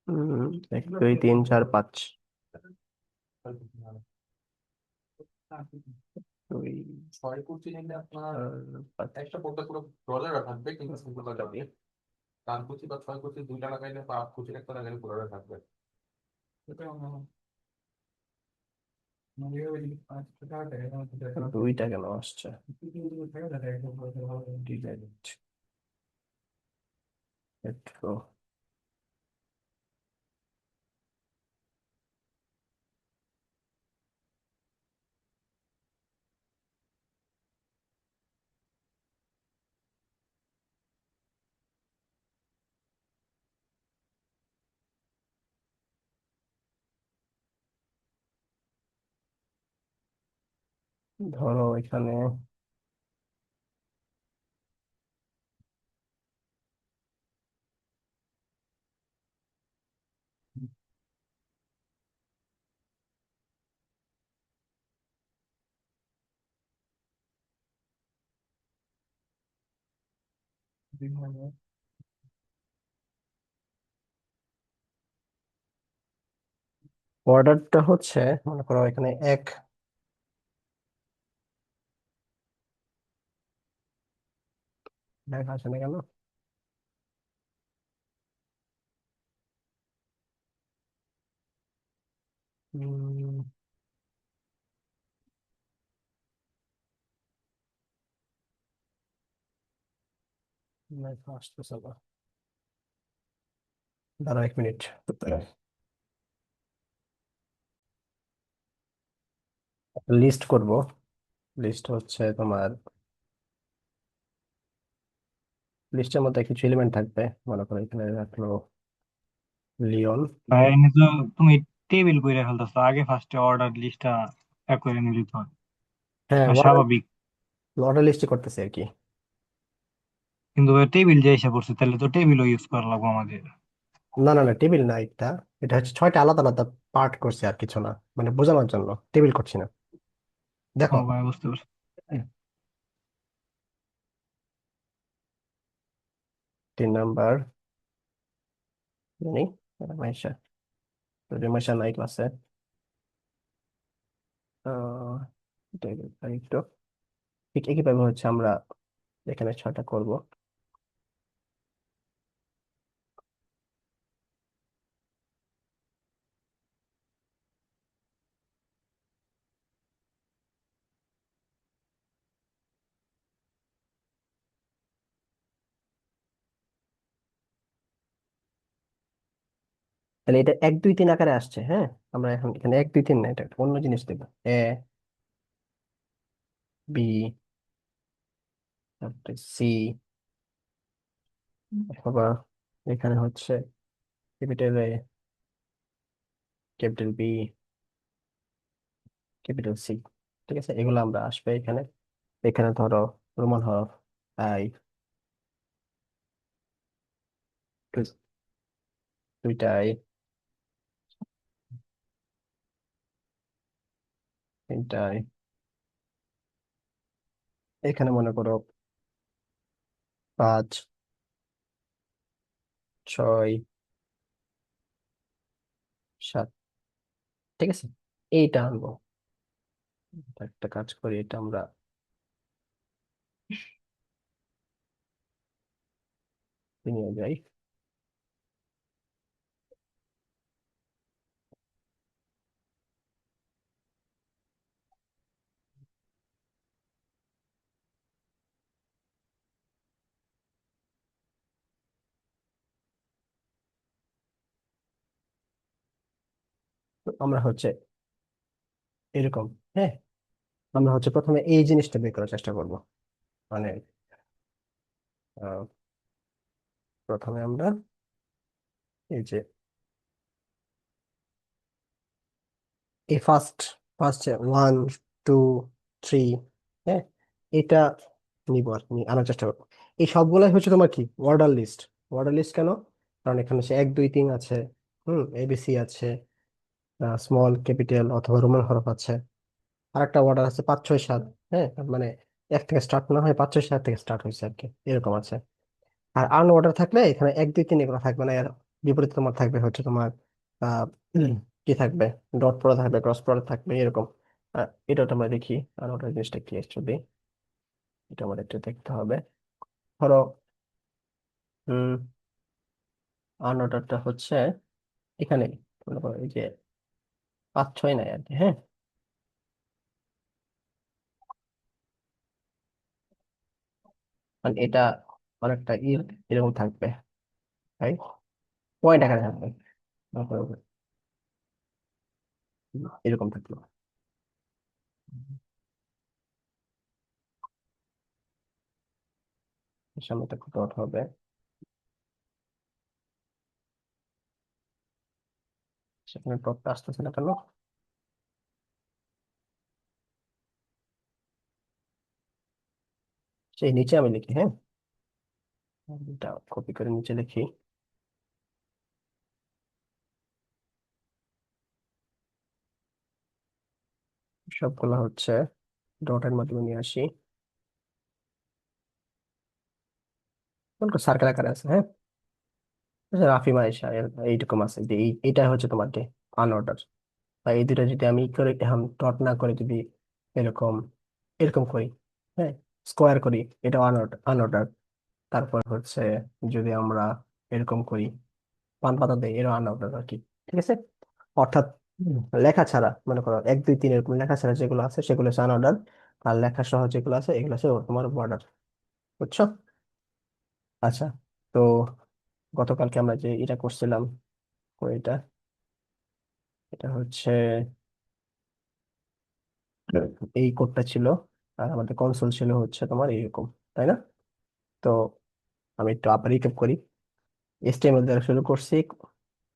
উম, 1 2 3 4 5। দুই পাঁচ। দুইটা কেন আসছে? ডিলেট। একটু ধরো এখানে অর্ডারটা হচ্ছে, মনে করো এখানে এক দেখা আসে না কেন? আসতেছে না। দাঁড়াও 1 মিনিট। লিস্ট করব। লিস্ট হচ্ছে তোমার, লিস্টের মধ্যে কিছু এলিমেন্ট থাকবে। মনে করো এখানে রাখলো লিওন। ভাই এনে তো তুমি টেবিল কইরা ফেলতেছো, আগে ফার্স্টে অর্ডার লিস্টটা এক করে নিলে তো হয়। হ্যাঁ, আর অর্ডার স্বাভাবিক। অর্ডার লিস্টে করতেছে আর কি। কিন্তু টেবিল যে এসে পড়ছে, তাহলে তো টেবিলও ইউজ করা লাগবে আমাদের। না না না, টেবিল না এটা। এটা হচ্ছে 6টা আলাদা আলাদা পার্ট করছে, আর কিছু না। মানে বোঝানোর জন্য টেবিল করছি না। ও দেখো ভাই বুঝতে পারছি। 3 নাম্বার জানি মাইশা, যদি মাইশা নাই ক্লাসে। আহ টেবিল একটু ঠিক একইভাবে হচ্ছে আমরা এখানে 6টা করব। তাহলে এটা 1 2 3 আকারে আসছে। হ্যাঁ, আমরা এখন এখানে 1 2 3 না, এটা একটা অন্য জিনিস দেবো। এ, বি, তারপরে সি, অথবা এখানে হচ্ছে capital A, capital B, capital C. ঠিক আছে, এগুলো আমরা আসবে এখানে। এখানে ধরো রোমান হরফ আই, 2টা আই, 3টা আই। এখানে মনে করো 5 6 7। ঠিক আছে, এইটা আনবো। একটা কাজ করি, এটা আমরা নিয়ে যাই। তো আমরা হচ্ছে এরকম, হ্যাঁ, আমরা হচ্ছে প্রথমে এই জিনিসটা বের করার চেষ্টা করব। মানে আহ, প্রথমে আমরা এই যে এই ফার্স্ট ফার্স্ট 1 2 3, হ্যাঁ, এটা নিব আর কি, আনার চেষ্টা করবো। এই সবগুলাই হচ্ছে তোমার কি অর্ডার লিস্ট। অর্ডার লিস্ট কেন? কারণ এখানে সে 1 2 3 আছে, এবিসি আছে, স্মল ক্যাপিটাল অথবা রোমান হরফ আছে। আর একটা অর্ডার আছে 5 6 7। হ্যাঁ, মানে 1 থেকে স্টার্ট না হয় 5 6 7 থেকে স্টার্ট হয়েছে আর কি, এরকম আছে। আর আন অর্ডার থাকলে এখানে 1 2 3 এগুলো থাকবে না, এর বিপরীতে তোমার থাকবে হচ্ছে তোমার আহ কি থাকবে, ডট পড়া থাকবে, ক্রস পড়া থাকবে, এরকম। এটা আমরা দেখি আর ওটা জিনিসটা কি অ্যাকচুয়ালি, এটা আমাদের একটু দেখতে হবে। ধরো হম আন অর্ডারটা হচ্ছে এখানে, মনে করো এই যে 5 6 নাই আর কি, হ্যাঁ। মানে এটা অনেকটা এরকম থাকবে, তাই পয়েন্ট আকারে থাকবে, মনে করো এরকম থাকলো। সামনে একটা ডট হবে, সেখানে ডটটা আসতেছে না কেন? সেই নিচে আমি লিখি, হ্যাঁ, এটা কপি করে নিচে লিখি। সবগুলো হচ্ছে ডটের মাধ্যমে নিয়ে আসি, সার্কেল আকারে আছে, হ্যাঁ। রাফি মাইশা এইরকম আছে যে এইটা হচ্ছে তোমার ডে আনঅর্ডার। বা এই দুটা যদি আমি ই করে এখন ডট না করে যদি এরকম এরকম করি, হ্যাঁ, স্কোয়ার করি, এটা আনঅর্ডার। তারপর হচ্ছে যদি আমরা এরকম করি, পান পাতা দেয়, এরও আনঅর্ডার আর কি। ঠিক আছে, অর্থাৎ লেখা ছাড়া, মনে করো 1 2 3 এরকম লেখা ছাড়া যেগুলো আছে সেগুলো হচ্ছে আনঅর্ডার, আর লেখা সহ যেগুলো আছে এগুলো আছে তোমার বর্ডার। বুঝছো? আচ্ছা, তো গতকালকে আমরা যে এটা করছিলাম, এটা এটা হচ্ছে এই কোডটা ছিল, আর আমাদের কনসোল ছিল হচ্ছে তোমার এইরকম, তাই না? তো আমি একটু আবার রিক্যাপ করি। এইচটিএমএল দ্বারা শুরু করছি,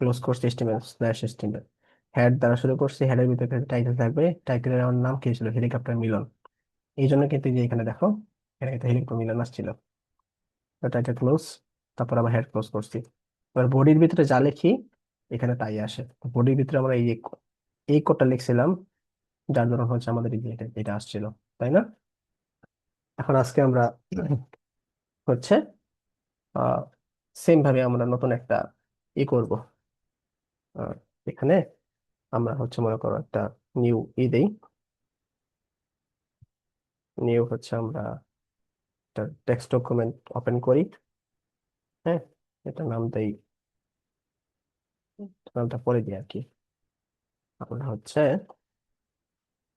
ক্লোজ করছি HTML/HTML। হেড দ্বারা শুরু করছি, হেডের ভিতরে টাইটেল থাকবে, টাইটেলের আমার নাম কি ছিল, হেলিকপ্টার মিলন। এই জন্য কিন্তু এই যে এখানে দেখো, এখানে কিন্তু হেলিকপ্টার মিলন আসছিল। তো টাইটেল ক্লোজ, তারপর আবার হেড ক্লোজ করছি। এবার বডির ভিতরে যা লিখি এখানে তাই আসে। বডির ভিতরে আমরা এই কোডটা লিখছিলাম, যার জন্য হচ্ছে আমাদের এই যে এটা এটা আসছিল, তাই না? এখন আজকে আমরা হচ্ছে আহ সেম ভাবে আমরা নতুন একটা করব। আহ, এখানে আমরা হচ্ছে মনে করো একটা নিউ দেই। নিউ হচ্ছে আমরা একটা টেক্সট ডকুমেন্ট ওপেন করি, হ্যাঁ। এটা নাম দেই, নামটা পরে দিই আর কি। আমরা হচ্ছে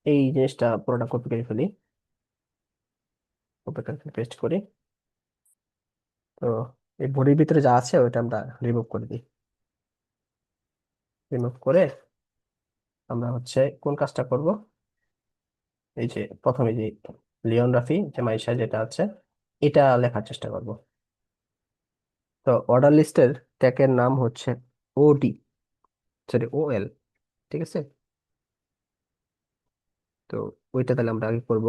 এই জিনিসটা পুরোটা কপি করে ফেলি, কপি করে পেস্ট করি। তো এই বডির ভিতরে যা আছে ওইটা আমরা রিমুভ করে দিই। রিমুভ করে আমরা হচ্ছে কোন কাজটা করব, এই যে প্রথমে যে লিওন রাফি যে মাইশা যেটা আছে এটা লেখার চেষ্টা করব। তো অর্ডার লিস্টের ট্যাগের নাম হচ্ছে ওডি, সরি OL, ঠিক আছে। তো ওইটা তাহলে আমরা আগে করব।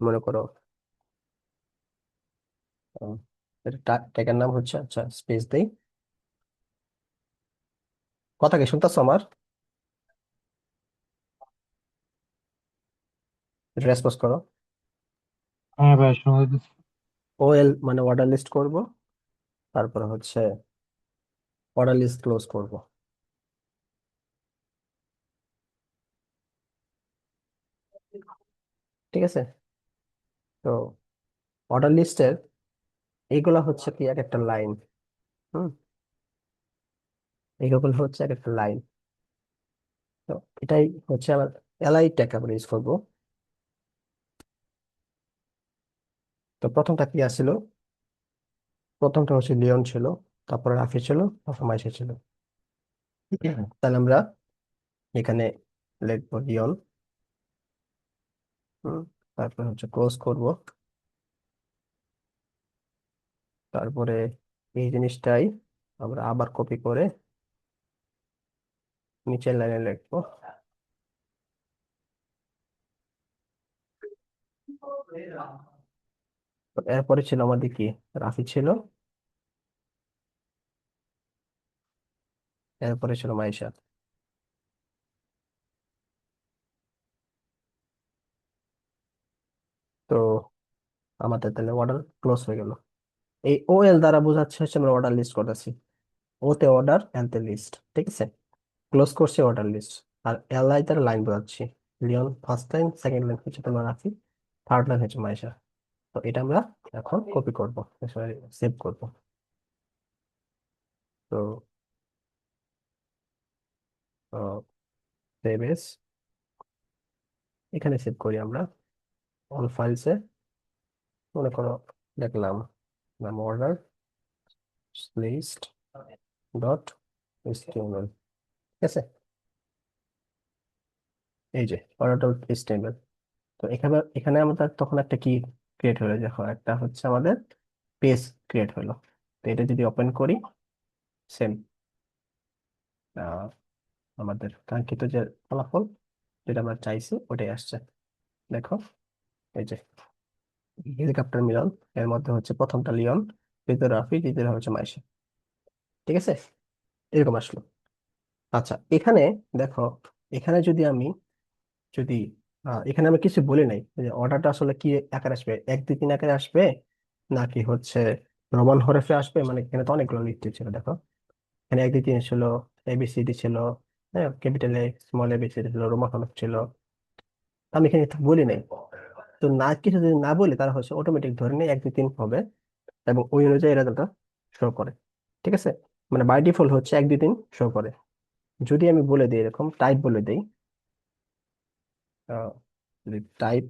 মনে করো ট্যাগের নাম হচ্ছে, আচ্ছা স্পেস দেই। কথা কি শুনতেছো আমার? রেসপন্স করো। হ্যাঁ ভাই, শোনা যাচ্ছে। OL মানে অর্ডার লিস্ট করব, তারপরে হচ্ছে অর্ডার লিস্ট ক্লোজ করব। ঠিক আছে, তো অর্ডার লিস্টের এইগুলা হচ্ছে কি এক একটা লাইন, হুম, এইগুলো হচ্ছে এক একটা লাইন। তো এটাই হচ্ছে আমার এলআই ট্যাগ আমরা ইউজ করবো। তো প্রথমটা কি আসছিল, প্রথমটা হচ্ছে লিওন ছিল, তারপরে রাফি ছিল, তারপর মাইশা ছিল। তাহলে আমরা এখানে লিখবো লিওন, হুম, তারপরে হচ্ছে ক্লোজ করব। তারপরে এই জিনিসটাই আমরা আবার কপি করে নিচের লাইনে লিখবো। তো এরপরে ছিল আমাদের কি, রাফি ছিল, এরপরে ছিল মাইশা। তো আমাদের তাহলে অর্ডার ক্লোজ হয়ে গেল। এই ও এল দ্বারা বোঝাচ্ছে হচ্ছে আমরা অর্ডার লিস্ট করতেছি। ও তে অর্ডার, এল তে লিস্ট, ঠিক আছে? ক্লোজ করছি অর্ডার লিস্ট। আর এল আই তার লাইন বোঝাচ্ছি। লিওন ফার্স্ট লাইন, সেকেন্ড লাইন হচ্ছে তোমার রাফি, থার্ড লাইন হচ্ছে মাইশা। তো এটা আমরা এখন কপি করবো, সেভ করবো। তো সেভ এস, এখানে সেভ করি আমরা অল ফাইলসে। মনে করো দেখলাম নাম অর্ডার লিস্ট ডট এইচটিএমএল, ঠিক আছে? এই যে অর্ডার ডট এইচটিএমএল। তো এখানে এখানে আমাদের তখন একটা কি ক্রিয়েট হলো, দেখো একটা হচ্ছে আমাদের পেজ ক্রিয়েট হলো। তো এটা যদি ওপেন করি, সেম আমাদের কাঙ্ক্ষিত যে ফলাফল, যেটা আমরা চাইছি ওটাই আসছে। দেখো এই যে হেলিকপ্টার মিলন, এর মধ্যে হচ্ছে প্রথমটা লিওন, দ্বিতীয় রাফি, দ্বিতীয় হচ্ছে মাইশা, ঠিক আছে? এরকম আসলো। আচ্ছা এখানে দেখো, এখানে যদি আমি যদি এখানে আমি কিছু বলি নাই যে অর্ডারটা আসলে কি আকারে আসবে, 1 2 3 আকারে আসবে নাকি হচ্ছে রোমান হরফে আসবে। মানে এখানে তো অনেকগুলো লিখতে ছিল, দেখো এখানে 1 2 3 ছিল, এবিসিডি ছিল, হ্যাঁ ক্যাপিটাল এ স্মল এবিসিডি ছিল, রোমান হরফ ছিল। আমি এখানে তো বলি নাই। তো না কিছু যদি না বলি তারা হচ্ছে অটোমেটিক ধরে নেই 1 2 3 হবে, এবং ওই অনুযায়ী রেজাল্টটা শো করে, ঠিক আছে? মানে বাই ডিফল্ট হচ্ছে 1 2 3 শো করে। যদি আমি বলে দিই এরকম টাইপ বলে দিই, যদি টাইপ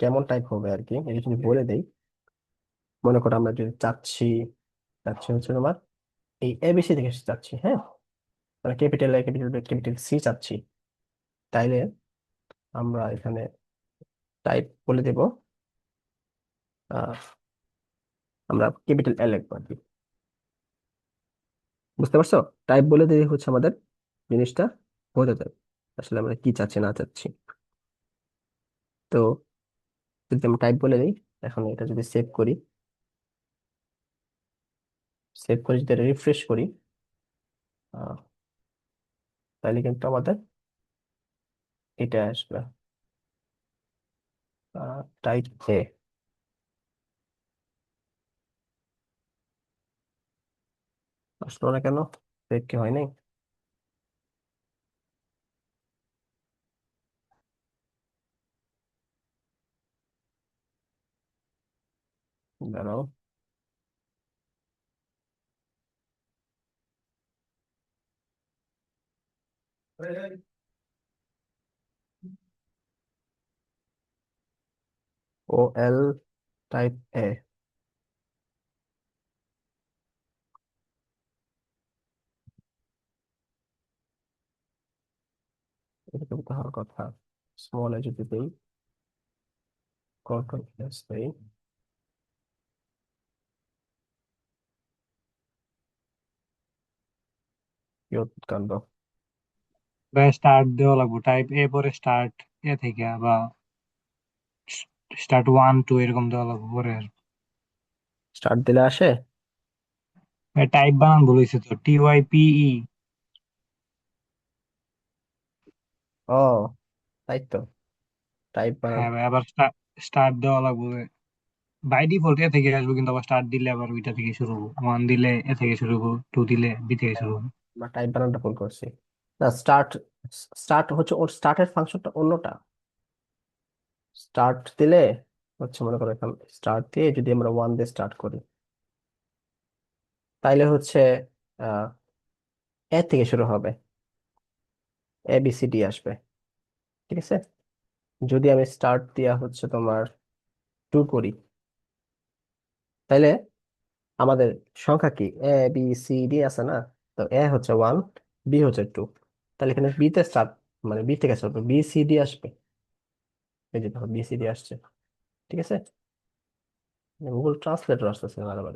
কেমন টাইপ হবে আর কি, এটা যদি বলে দেই, মনে করো আমরা যদি চাচ্ছি, চাচ্ছি হচ্ছে তোমার এই এবিসি থেকে চাচ্ছি, হ্যাঁ মানে capital A capital B capital C চাচ্ছি, তাইলে আমরা এখানে টাইপ বলে দেব, আহ, আমরা ক্যাপিটাল এল লিখবো আর কি। বুঝতে পারছো? টাইপ বলে দিলে হচ্ছে আমাদের জিনিসটা বোঝা যায় আসলে আমরা কি চাচ্ছি না চাচ্ছি। তো যদি আমি টাইপ বলে দিই, এখন এটা যদি সেভ করি, সেভ করে যদি রিফ্রেশ করি, আহ, তাহলে কিন্তু আমাদের এটা আসবে টাইপ এ। আসলো না কেন? সেভ কি হয় নাই? দাঁড়াও, ও এল টাইপ এ, এরকম তো হওয়ার কথা। স্মল এ যদি দেই, কন্ট্রোল এস দেই, কি কাণ্ড! স্টার্ট দেওয়া লাগবে, টাইপ এ পরে স্টার্ট এ থেকে বা স্টার্ট 1 2 এরকম দেওয়া লাগবে পরে। স্টার্ট দিলে আসে? টাইপ বানান বলেছে তো, TYPE। ও তাই তো, টাইপ বানান। হ্যাঁ ভাই, আবার স্টার্ট দেওয়া লাগবে। বাই ডিফল্ট এ থেকে আসবে, কিন্তু আবার স্টার্ট দিলে আবার ওইটা থেকে শুরু হবে, 1 দিলে এ থেকে শুরু হবে, 2 দিলে বি থেকে শুরু হবে। বা টাইপ বানানটা ভুল করছি। না স্টার্ট, স্টার্ট হচ্ছে ওর স্টার্টের ফাংশনটা অন্যটা। স্টার্ট দিলে হচ্ছে মনে করো এখন স্টার্ট দিয়ে যদি আমরা 1 দিয়ে স্টার্ট করি, তাইলে হচ্ছে আহ এ থেকে শুরু হবে, এ বি সি ডি আসবে, ঠিক আছে? যদি আমি স্টার্ট দিয়া হচ্ছে তোমার 2 করি, তাইলে আমাদের সংখ্যা কি, এ বি সি ডি আছে না? তো এ হচ্ছে 1, বি হচ্ছে 2, তাহলে এখানে বি তে স্টার্ট, মানে বি থেকে স্টার্ট বি সি ডি আসবে। এই যে দেখো বি সি ডি আসছে, ঠিক আছে? গুগল ট্রান্সলেটর আসতেছে বারবার।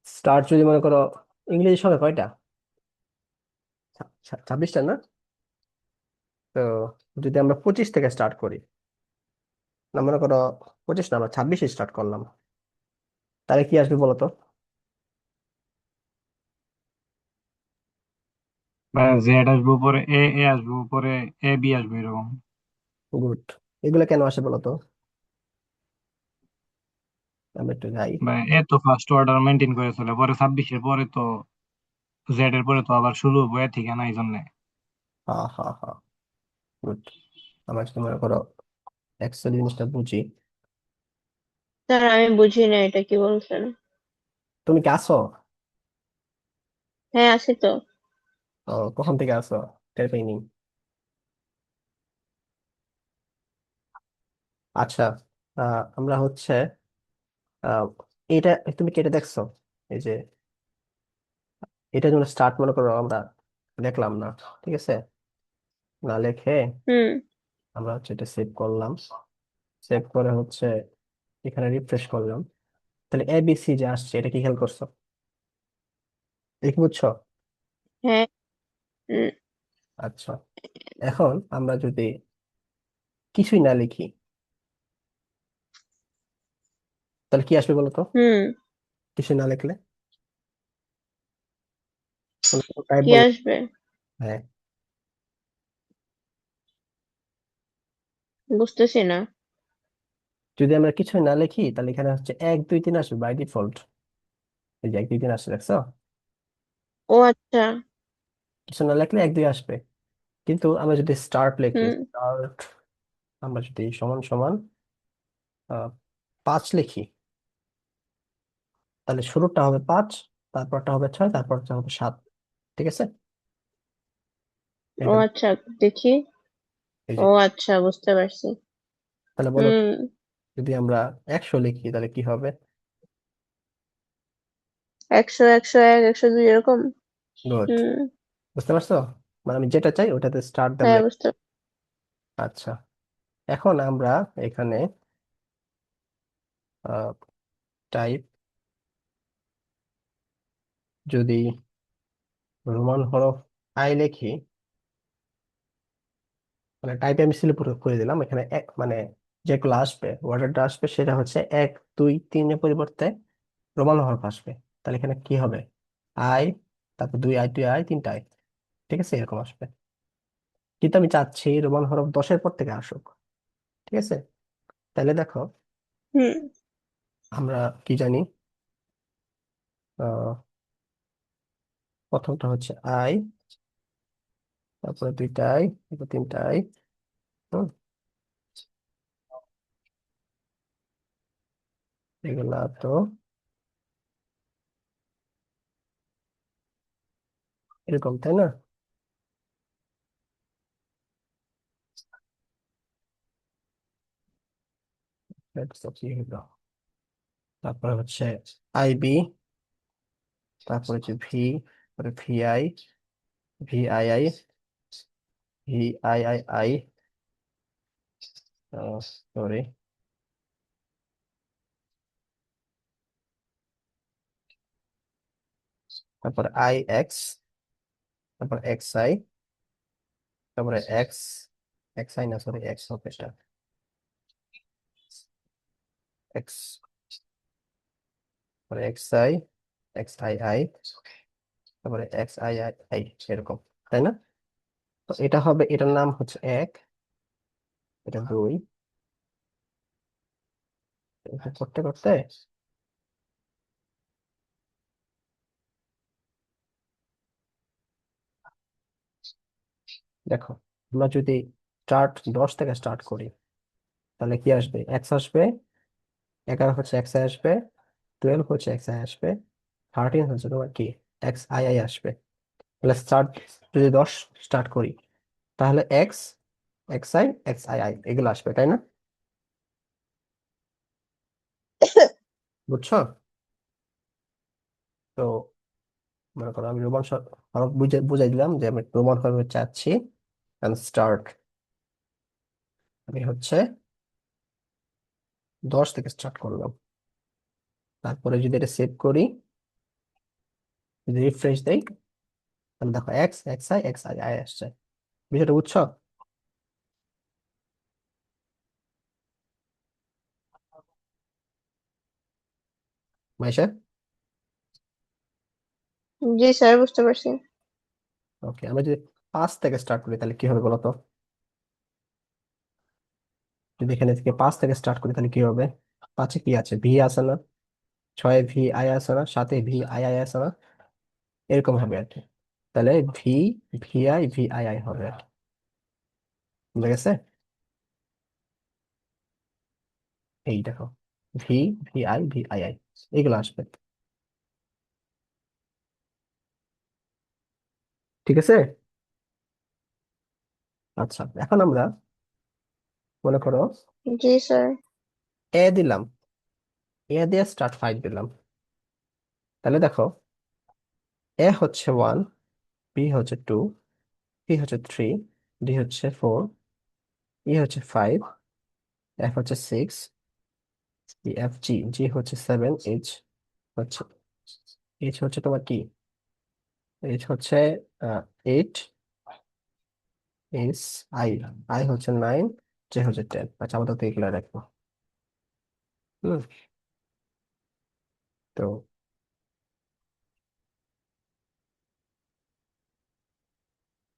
স্টার্ট যদি মনে করো ইংরেজি সংখ্যা কয়টা, 26টা না? তো যদি আমরা 25 থেকে স্টার্ট করি, না মনে করো 25 না, আমরা 26 স্টার্ট করলাম, তাহলে কি আসবে বলো তো? বা জেড আসবে উপরে, এ এ আসবে উপরে, এ বি আসবে এরকম। গুড। এগুলো কেন আসে বলো তো? আমরা একটু যাই। বা এত ফার্স্ট অর্ডার মেনটেন করে চলে, পরে 26-এর পরে তো জেড এর পরে তো আবার শুরু হবো এ থেকে না, এই জন্য। হা হা হা, গুড। আমরা যদি মনে করো এক্সেল জিনিসটা বুঝি। স্যার আমি বুঝি না এটা কি বলছেন। তুমি কি আসো? হ্যাঁ আছি তো। কখন থেকে আসো? টের পাইনি। আচ্ছা, আমরা হচ্ছে আহ, এটা তুমি কেটে দেখছো? এই যে এটা যেমন স্টার্ট মনে করো আমরা দেখলাম না, ঠিক আছে? না লেখে হুম। আমরা হচ্ছে এটা সেভ করলাম। সেভ করে হচ্ছে এখানে রিফ্রেশ করলাম। তাহলে এবিসি যে আসছে, এটা কি খেয়াল করছো? এটা কি বুঝছো? হ্যাঁ। উম, আচ্ছা, এখন আমরা যদি কিছুই না লিখি, তাহলে কি আসবে বলো তো? হুম। কিছু না লিখলে টাইপ কি বল। আসবে? হ্যাঁ, বুঝতেছি না। যদি আমরা কিছুই না লিখি তাহলে এখানে হচ্ছে 1 2 3 আসবে বাই ডিফল্ট। এই যে 1 2 3 আসছে, দেখছো? ও আচ্ছা। কিছু না লিখলে 1 2 আসবে। কিন্তু আমরা যদি স্টার্ট লিখি, হুম। স্টার্ট, আমরা যদি সমান সমান 5 লিখি, তাহলে শুরুটা হবে 5, তারপরটা হবে 6, তারপরটা হবে 7। ঠিক আছে? ও এটা আচ্ছা, দেখি। এই ও যে, আচ্ছা, বুঝতে পারছি। তাহলে বলো হুম। যদি আমরা 100 লিখি তাহলে কি হবে? 100, 101, 102 এরকম। গুড। হুম। বুঝতে পারছো? মানে আমি যেটা চাই ওটাতে স্টার্ট দেন হ্যাঁ লেখ। বুঝতে। আচ্ছা, এখন আমরা এখানে টাইপ যদি রোমান হরফ আই লিখি, মানে টাইপে আমি সিলেক্ট করে দিলাম এখানে মানে যেগুলো আসবে, ওয়ার্ডটা আসবে সেটা হচ্ছে 1 2 3 এর পরিবর্তে রোমান হরফ আসবে। তাহলে এখানে কি হবে? আই, তারপর 2 I 2 I 3 I, ঠিক আছে? এরকম আসবে। কিন্তু আমি চাচ্ছি রোমান হরফ 10-এর পর থেকে আসুক। ঠিক আছে? তাহলে দেখো, হুম। আমরা কি জানি, আহ প্রথমটা হচ্ছে আই, তারপরে 2 I, তারপর 3 I। হুম, এগুলা তো এরকম, তাই না? Let's see, here we go. তারপরে হচ্ছে আইবি, তারপরে হচ্ছে ভি, তারপরে VI, VII, সরি, তারপরে IX, তারপরে XI, তারপরে XI না, সরি, এক্স হবে এটা, এক্স, তারপরে XI, তারপরে XII, এরকম, তাই না? তো এটা হবে, এটার নাম হচ্ছে 1, এটা 2, এটা করতে করতে দেখো, আমরা যদি 10 থেকে স্টার্ট করি তাহলে কি আসবে? এক্স আসবে, 11 হচ্ছে XI আসবে, 12 হচ্ছে XI আসবে, 13 হচ্ছে তোমার কি XII আসবে। তাহলে স্টার্ট যদি 10 স্টার্ট করি তাহলে XI এগুলো আসবে, তাই না? বুঝছো? তো মনে করো আমি রোমান হরফ বুঝাই দিলাম যে আমি রোমান হরফ চাচ্ছি। স্টার্ট আমি হচ্ছে 10 থেকে স্টার্ট করলাম। তারপরে যদি এটা সেভ করি, যদি রিফ্রেশ দেই, তাহলে দেখো XI আসছে। বিষয়টা বুঝছো? মাইশা? জি স্যার, বুঝতে পারছি। ওকে, আমরা যদি 5 থেকে স্টার্ট করি তাহলে কি হবে বলো তো? যদি এখানে থেকে 5 থেকে স্টার্ট করি তাহলে কি হবে? 5-এ কি আছে? ভি আছে না? ছয় ভি আই আছে না, সাথে ভি আই আই আছে না, এরকম হবে আর কি। তাহলে V V I V I I হবে আর কি। বুঝা গেছে? এই দেখো, V V I V I I এগুলো আসবে। ঠিক আছে। আচ্ছা, এখন আমরা মনে করো জি স্যার। এ দিলাম, এ দিয়ে স্টার্ট 5 দিলাম। তাহলে দেখো, এ হচ্ছে 1, বি হচ্ছে 2, সি হচ্ছে 3, ডি হচ্ছে 4, ই হচ্ছে 5, এফ হচ্ছে 6, ই এফ জি, জি হচ্ছে 7, এইচ হচ্ছে, এইচ হচ্ছে তোমার কি, এইচ হচ্ছে 8, এস আই, আই হচ্ছে 9, জে হচ্ছে 10। আচ্ছা, আমাদের তো এগুলো রাখবো। হুম। তো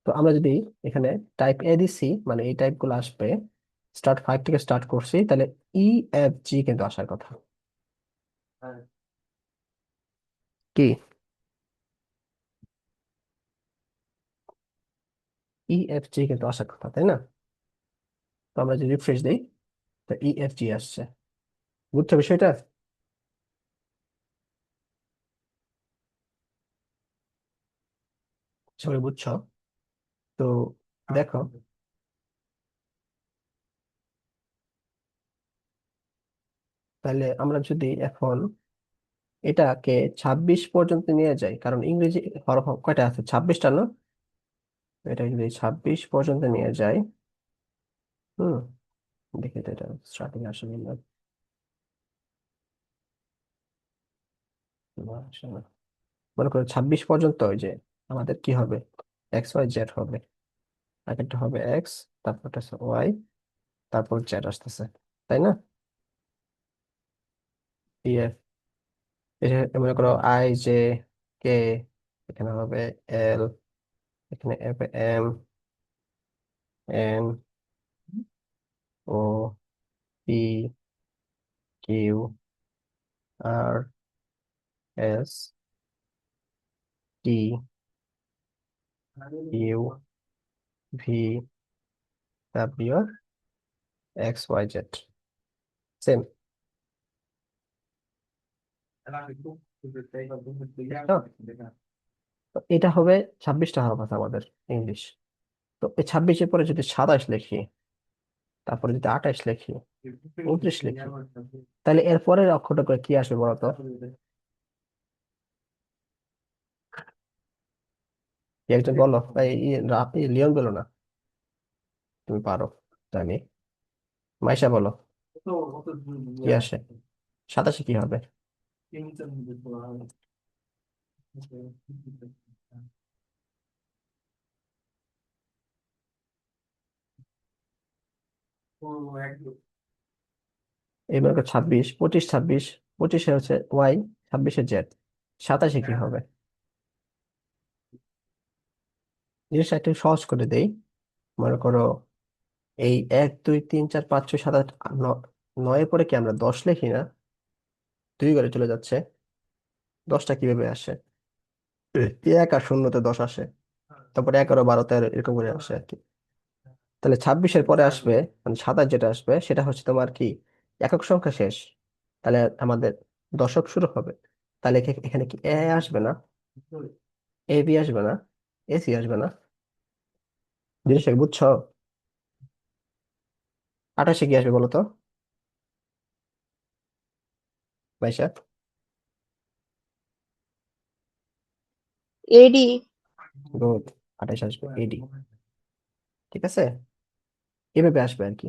তো আমরা যদি এখানে টাইপ এ দিছি, মানে এই টাইপ গুলো আসবে, স্টার্ট 5 থেকে স্টার্ট করছি, তাহলে ই এফ জি কিন্তু আসার কথা। কি, ই এফ জি কিন্তু আসার কথা, তাই না? তো আমরা যদি রিফ্রেশ দিই, তো ই এফ জি আসছে। বুঝছো বিষয়টা? সবাই বুঝছো? তো দেখো, তাহলে আমরা যদি এখন এটাকে 26 পর্যন্ত নিয়ে যাই, কারণ ইংরেজি হরফ কয়টা আছে, 26টা না? এটা যদি 26 পর্যন্ত নিয়ে যাই, হুম, দেখি তো এটা স্টার্টিং আসে কিনা। না, আসে না। মনে করো 26 পর্যন্ত, ওই যে আমাদের কি হবে, এক্স ওয়াই জেড হবে, একটা হবে এক্স, তারপর ওয়াই, তারপর জেড আসতেছে, তাই না? ইয়ে, মনে করো আই জে কে, এখানে হবে এল, এখানে F M N O P Q R S T U V W X Y Z. Same. এটা হবে 26টা হরফ আছে আমাদের ইংলিশ। তো এই 26-এর পরে যদি 27 লিখি, তারপরে যদি 28 লিখি, 29 লিখি, তাহলে এর পরের অক্ষরটা করে কি আসবে বলতো? কি একজন বলো, এই লিওন বলো না, তুমি পারো জানি। মাইশা বলো, কি আসে? 27-এ কি হবে? এবার 26, 25, 26, 25-এ হচ্ছে ওয়াই, 26-এ জেড, 27-এ কি হবে? জিনিসটা একটু সহজ করে দেই। মনে করো এই 1 2 3 4 5 6 7 8 9-এর পরে কি আমরা 10 লিখি না? 2 ঘরে চলে যাচ্ছে। 10টা কিভাবে আসে? এই এক আর শূন্যতে 10 আসে, তারপরে 11 12 13 এরকম করে আসে আর কি। তাহলে 26-এর পরে আসবে, মানে 27 যেটা আসবে সেটা হচ্ছে তোমার কি, একক সংখ্যা শেষ। তাহলে আমাদের দশক শুরু হবে। তাহলে এখানে কি এ আসবে না, এ বি আসবে না, এ সি আসবে না? জিনিসটা কি বুঝছো? 28-এ কি আসবে বলো তো, ভাইসা? এডি। গুড, 28 আসবে এডি। ঠিক আছে, এভাবে আসবে আর কি।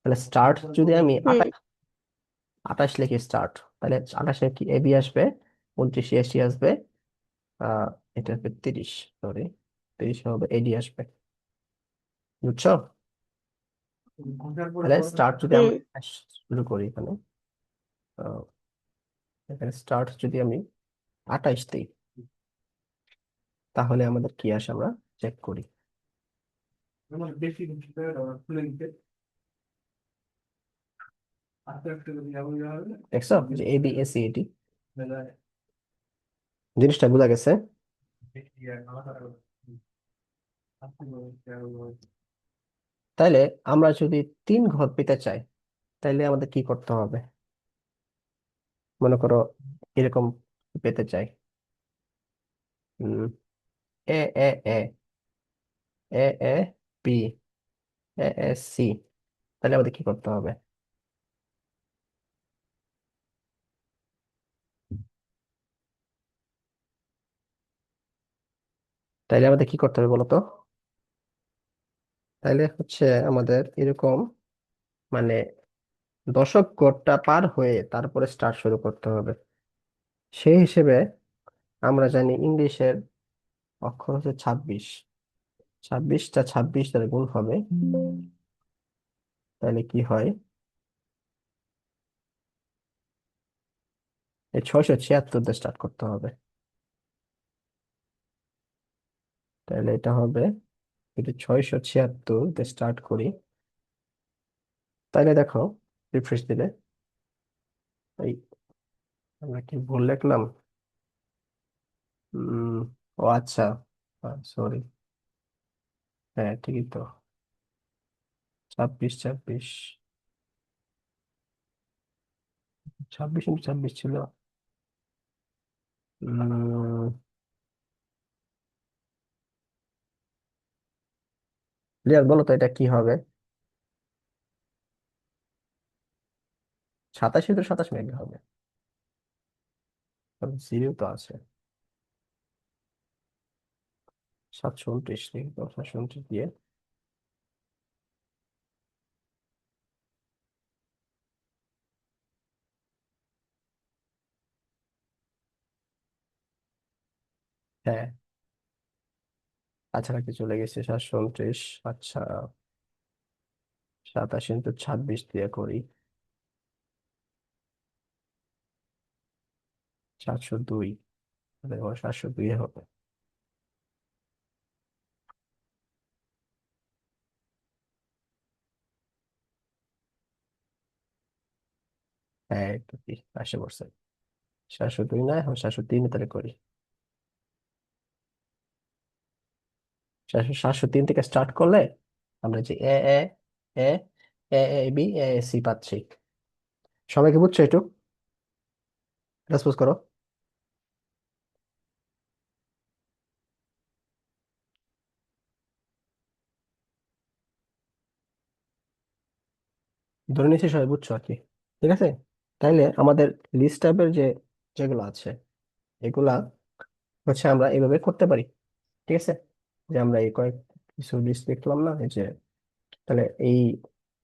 তাহলে স্টার্ট যদি আমি হুম। 28 লিখে স্টার্ট, তাহলে 28-এ কি এবি আসবে, 29-এ এসি আসবে, আহ এটা হবে 30, সরি, 30 হবে এডি আসবে। বুঝছো? তাহলে স্টার্ট যদি হুম। আমরা শুরু করি এখানে, আহ, এখানে স্টার্ট যদি আমি 28 দিই, তাহলে আমাদের কি আসে আমরা চেক করি। দেখছো যে এবি এসি এডি, জিনিসটা বোঝা গেছে? তাইলে আমরা যদি 3 ঘর পেতে চাই তাইলে আমাদের কি করতে হবে? মনে করো এরকম পেতে চাই, এ এ এ এ A B A A C, তাহলে আমাদের কি করতে হবে? তাইলে আমাদের কি করতে হবে বলো তো? তাইলে হচ্ছে আমাদের এরকম, মানে দশক ঘরটা পার হয়ে তারপরে স্টার্ট শুরু করতে হবে। সেই হিসেবে আমরা জানি ইংলিশের অক্ষর হচ্ছে 26। 26টা 26 দ্বারা গুণ হবে, তাহলে কি হয়? এই 676 দিয়ে স্টার্ট করতে হবে। তাহলে এটা হবে, যদি 676 দিয়ে স্টার্ট করি, তাহলে দেখো রিফ্রেশ দিলে এই, আমরা কি ভুল লিখলাম? উম ও আচ্ছা, সরি, হ্যাঁ ঠিকই তো, 26 26, 26 × 26 ছিল। রিয়াদ বলো তো এটা কি হবে? 27 তো 27 মেবি হবে, কারণ জিরো তো আছে। 729 লিখি তো, 729 দিয়ে, হ্যাঁ কাছাকাছি চলে গেছে 729। আচ্ছা, 27 × 26 দিয়ে করি, 702, 702 হবে। হ্যাঁ একটু কি আসে পড়ছে, 702 না, এখন 703 তাহলে করি। 703 থেকে স্টার্ট করলে আমরা যে এ এ এ এ A B A A C পাচ্ছি। সবাইকে বুঝছো? একটু রেসপন্স করো। ধরে নিচ্ছি সবাই বুঝছো আর কি, ঠিক আছে? তাইলে আমাদের লিস্ট টাইপের যেগুলো আছে এগুলা হচ্ছে আমরা এইভাবে করতে পারি, ঠিক আছে? যে আমরা এই কয়েক কিছু লিস্ট দেখলাম না, এই যে, তাহলে এই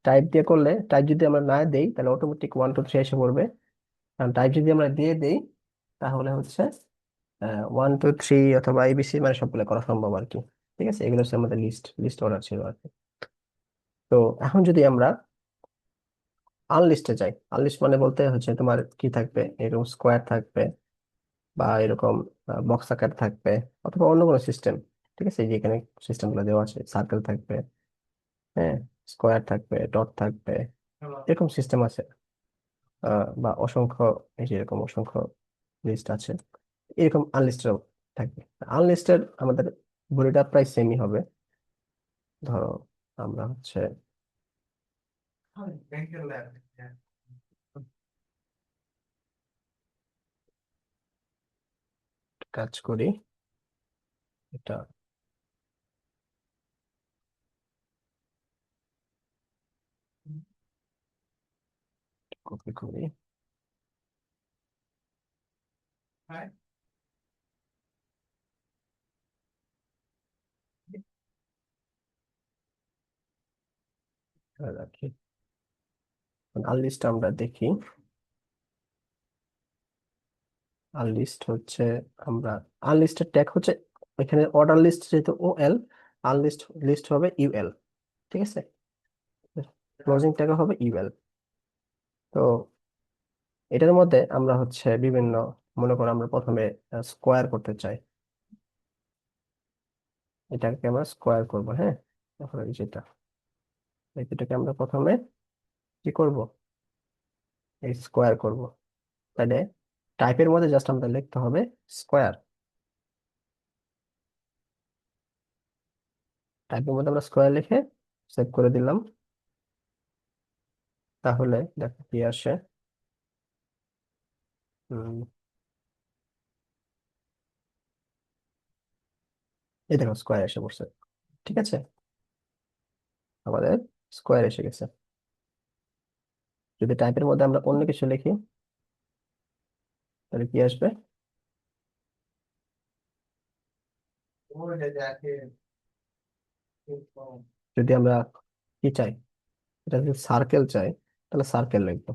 টাইপ দিয়ে করলে, টাইপ যদি আমরা না দেই তাহলে অটোমেটিক 1 2 3 এসে পড়বে। কারণ টাইপ যদি আমরা দিয়ে দেই তাহলে হচ্ছে 1 2 3 অথবা এবিসি মানে সবগুলো করা সম্ভব আর কি। ঠিক আছে, এগুলো হচ্ছে আমাদের লিস্ট অর্ডার ছিল আর কি। তো এখন যদি আমরা আনলিস্টে যাই, আনলিস্ট মানে বলতে হচ্ছে তোমার কি থাকবে, এরকম স্কোয়ার থাকবে বা এরকম বক্স আকার থাকবে, অথবা অন্য কোনো সিস্টেম। ঠিক আছে, এই যে এখানে সিস্টেম গুলো দেওয়া আছে, সার্কেল থাকবে, হ্যাঁ, স্কোয়ার থাকবে, ডট থাকবে, এরকম সিস্টেম আছে। বা অসংখ্য, এই যে এরকম অসংখ্য লিস্ট আছে, এরকম আনলিস্টেড থাকবে। আনলিস্টেড আমাদের বডিটা প্রায় সেমই হবে। ধরো আমরা হচ্ছে কাজ করি, এটা কপি করি, রাখি। আনলিস্ট আমরা দেখি, আনলিস্ট হচ্ছে আমরা, আনলিস্টেড ট্যাগ হচ্ছে এখানে অর্ডার লিস্ট যেহেতু ও এল, আনলিস্ট লিস্ট হবে ইউএল, ঠিক আছে? ক্লোজিং ট্যাগ হবে ইউএল। তো এটার মধ্যে আমরা হচ্ছে বিভিন্ন, মনে করো আমরা প্রথমে স্কোয়ার করতে চাই, এটাকে আমরা স্কোয়ার করব, হ্যাঁ। তারপরে এই যেটা, এটাকে আমরা প্রথমে কি করব, এই স্কোয়ার করব। তাহলে টাইপের মধ্যে জাস্ট আমাদের লিখতে হবে স্কোয়ার। টাইপের মধ্যে আমরা স্কোয়ার লিখে সেভ করে দিলাম। তাহলে দেখো কি আসে। হুম, এই দেখো স্কোয়ার এসে পড়ছে। ঠিক আছে, আমাদের স্কোয়ার এসে গেছে। যদি টাইপের মধ্যে আমরা অন্য কিছু লিখি তাহলে কি আসবে? যদি আমরা কি চাই, এটা যদি সার্কেল চাই তাহলে সার্কেল লিখবো।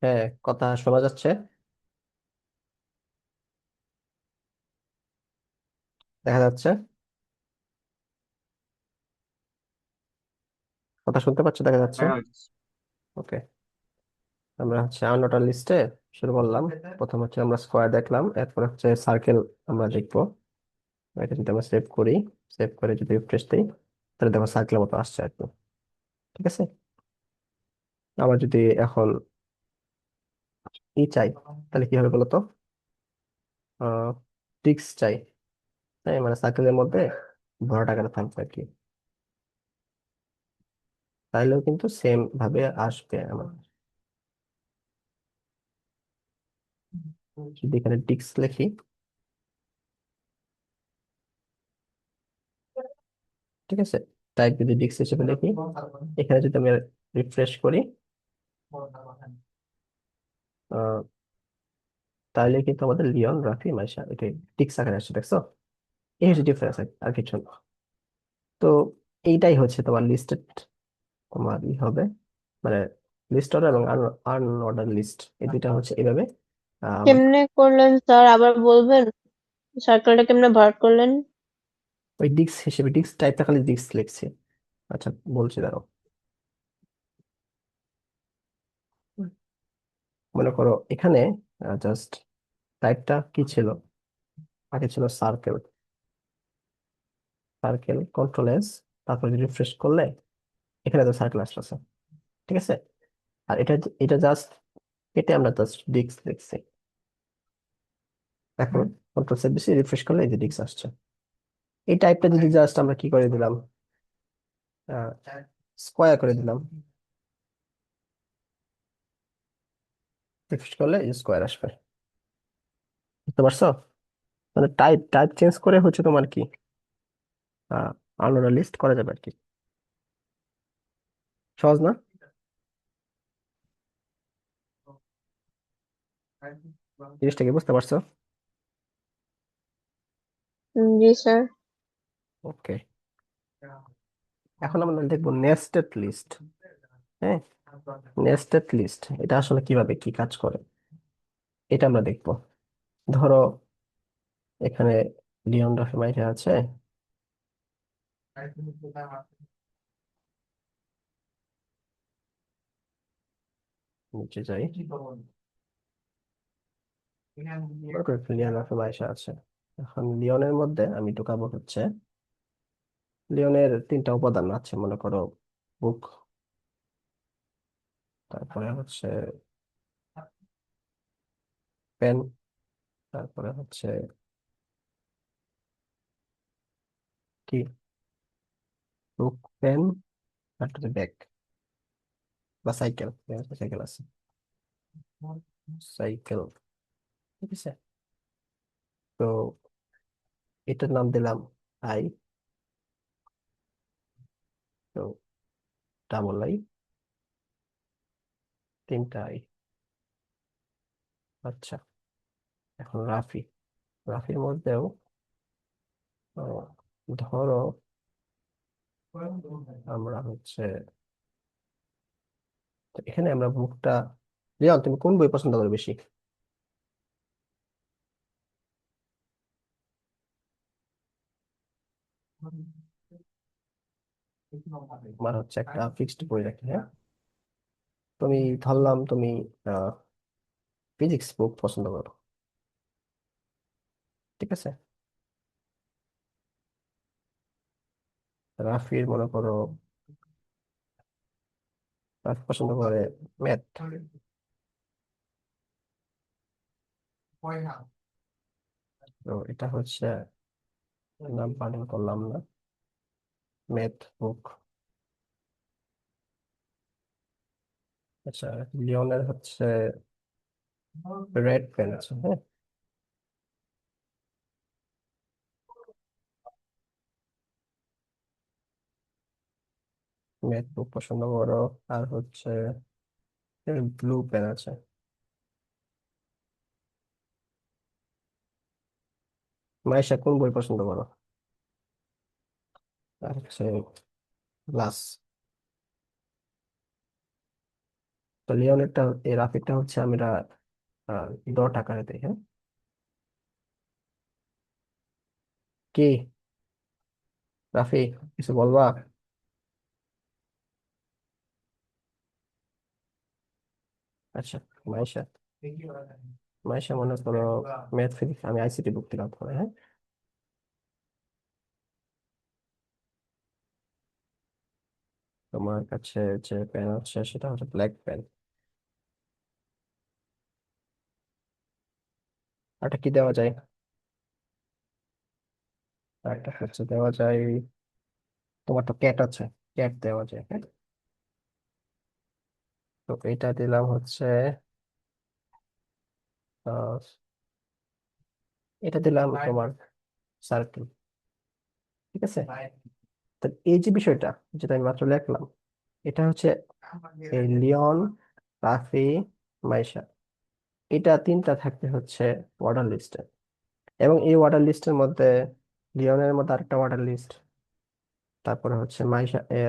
হ্যাঁ, কথা শোনা যাচ্ছে? দেখা যাচ্ছে? কথা শুনতে পাচ্ছ? দেখা যাচ্ছে? হ্যাঁ ওকে, আমরা হচ্ছে আনঅর্ডার লিস্টে শুরু করলাম। প্রথম হচ্ছে আমরা স্কোয়ার দেখলাম, এরপর হচ্ছে সার্কেল আমরা দেখবো। এটা যদি আমরা সেভ করি, সেভ করে যদি রিফ্রেশ দিই তাহলে দেখো সার্কেলের মতো আসছে আর কি। ঠিক আছে, আবার যদি এখন ই চাই তাহলে কি হবে বলতো? টিক্স চাই, তাই মানে সার্কেলের মধ্যে বড় টাকাটা থাকবে আর কি। তাইলেও কিন্তু সেম ভাবে আসবে আমাদের। যদি এখানে টিক্স লিখি, ঠিক আছে, টাইপ যদি ডিক্স হিসেবে লিখি, এখানে যদি আমি রিফ্রেশ করি আহ, তাহলে কিন্তু আমাদের লিওন রাফি মাইশা এটা টিক্স আকারে আসছে, দেখছো? এই হচ্ছে ডিফারেন্স, আর কিছু না। তো এইটাই হচ্ছে তোমার লিস্টেড, তোমার ই হবে মানে লিস্ট অর্ডার এবং আনঅর্ডার লিস্ট, এই দুইটা হচ্ছে এইভাবে আমরা কেমনে করলেন স্যার, আবার বলবেন? সার্কেলটা কেমনে ভাগ করলেন? ওই ডিক্স হিসেবে ডিক্স টাইপটা খালি ডিক্স লিখছি। আচ্ছা, বলছি দাঁড়াও। মনে করো এখানে জাস্ট টাইপটা কি ছিল, আগে ছিল সার্কেল। সার্কেল কন্ট্রোল এস, তারপর রিফ্রেশ করলে এখানে তো সার্কেল আসতেছে। ঠিক আছে, আর এটা এটা জাস্ট এটা আমরা জাস্ট ডিক্স লিখছি। এখন কন্ট্রোল সেভ বেশি রিফ্রেশ করলে এই যে ডিক্স আসছে। এই টাইপটা যদি জাস্ট আমরা কি করে দিলাম, স্কোয়ার করে দিলাম, রিফ্রেশ করলে স্কোয়ার আসবে। বুঝতে পারছো? মানে টাইপ টাইপ চেঞ্জ করে হচ্ছে তোমার কি আলাদা লিস্ট করা যাবে আর কি। সহজ না? জিনিসটা কি বুঝতে পারছো? জি স্যার। ওকে, এখন আমরা দেখবো নেস্টেড লিস্ট। হ্যাঁ, নেস্টেড লিস্ট এটা আসলে কিভাবে কি কাজ করে এটা আমরা দেখবো। ধরো এখানে লিওন রাফি মাইথা আছে, নিচে যাই, মনে করি লিওন রাফি মাইশা আছে। এখন লিওনের মধ্যে আমি ঢুকাবো হচ্ছে লিওনের তিনটা উপাদান আছে, মনে করো বুক, তারপরে হচ্ছে পেন, তারপরে হচ্ছে কি বুক পেন, তারপরে ব্যাগ বা সাইকেল, সাইকেল আছে, সাইকেল। ঠিক আছে, তো এটার নাম দিলাম আই, তো ডাবল আই, তিনটা আই। আচ্ছা, এখন রাফি, রাফির মধ্যেও আহ, ধরো আমরা হচ্ছে তো এখানে আমরা বুকটা, রিয়ান তুমি কোন বই পছন্দ করো বেশি? আমার হচ্ছে একটা ফিক্সড বই রাখি, হ্যাঁ। তুমি ধরলাম তুমি ফিজিক্স বুক পছন্দ করো, ঠিক আছে। রাফির মনে করো রাফি পছন্দ করে ম্যাথ, তো এটা হচ্ছে নাম পালন করলাম না, ম্যাথ বুক। আচ্ছা, লিওনের হচ্ছে রেড পেন আছে, হ্যাঁ। ম্যাথ বুক পছন্দ করো। আর হচ্ছে ব্লু পেন আছে। মাইশা কোন বই পছন্দ করো? আর হচ্ছে গ্লাস। তো লিওনেরটা, এই রাফিটা হচ্ছে আমরা আহ, ডট আকারে দিই, হ্যাঁ। কি রাফি, কিছু বলবা? আচ্ছা, মাইশা, মাইশা মনে করো ম্যাথ ফিজিক্স, আমি আইসিটি বুক দিলাম তোমায়, হ্যাঁ। তোমার কাছে যে পেন আছে সেটা হচ্ছে ব্ল্যাক পেন। আরটা কি দেওয়া যায়? আরটা হচ্ছে দেওয়া যায়, তোমার তো ক্যাট আছে, ক্যাট দেওয়া যায়, হ্যাঁ। তো এটা দিলাম হচ্ছে আহ, এটা দিলাম তোমার সার্কেল। ঠিক আছে। তো এই যে বিষয়টা যেটা আমি মাত্র লিখলাম, এটা হচ্ছে এই লিওন, রাফি, মাইশা, এটা তিনটা থাকতে হচ্ছে অর্ডার লিস্টে। এবং এই অর্ডার লিস্টের মধ্যে লিওনের মধ্যে আরেকটা অর্ডার লিস্ট, তারপরে হচ্ছে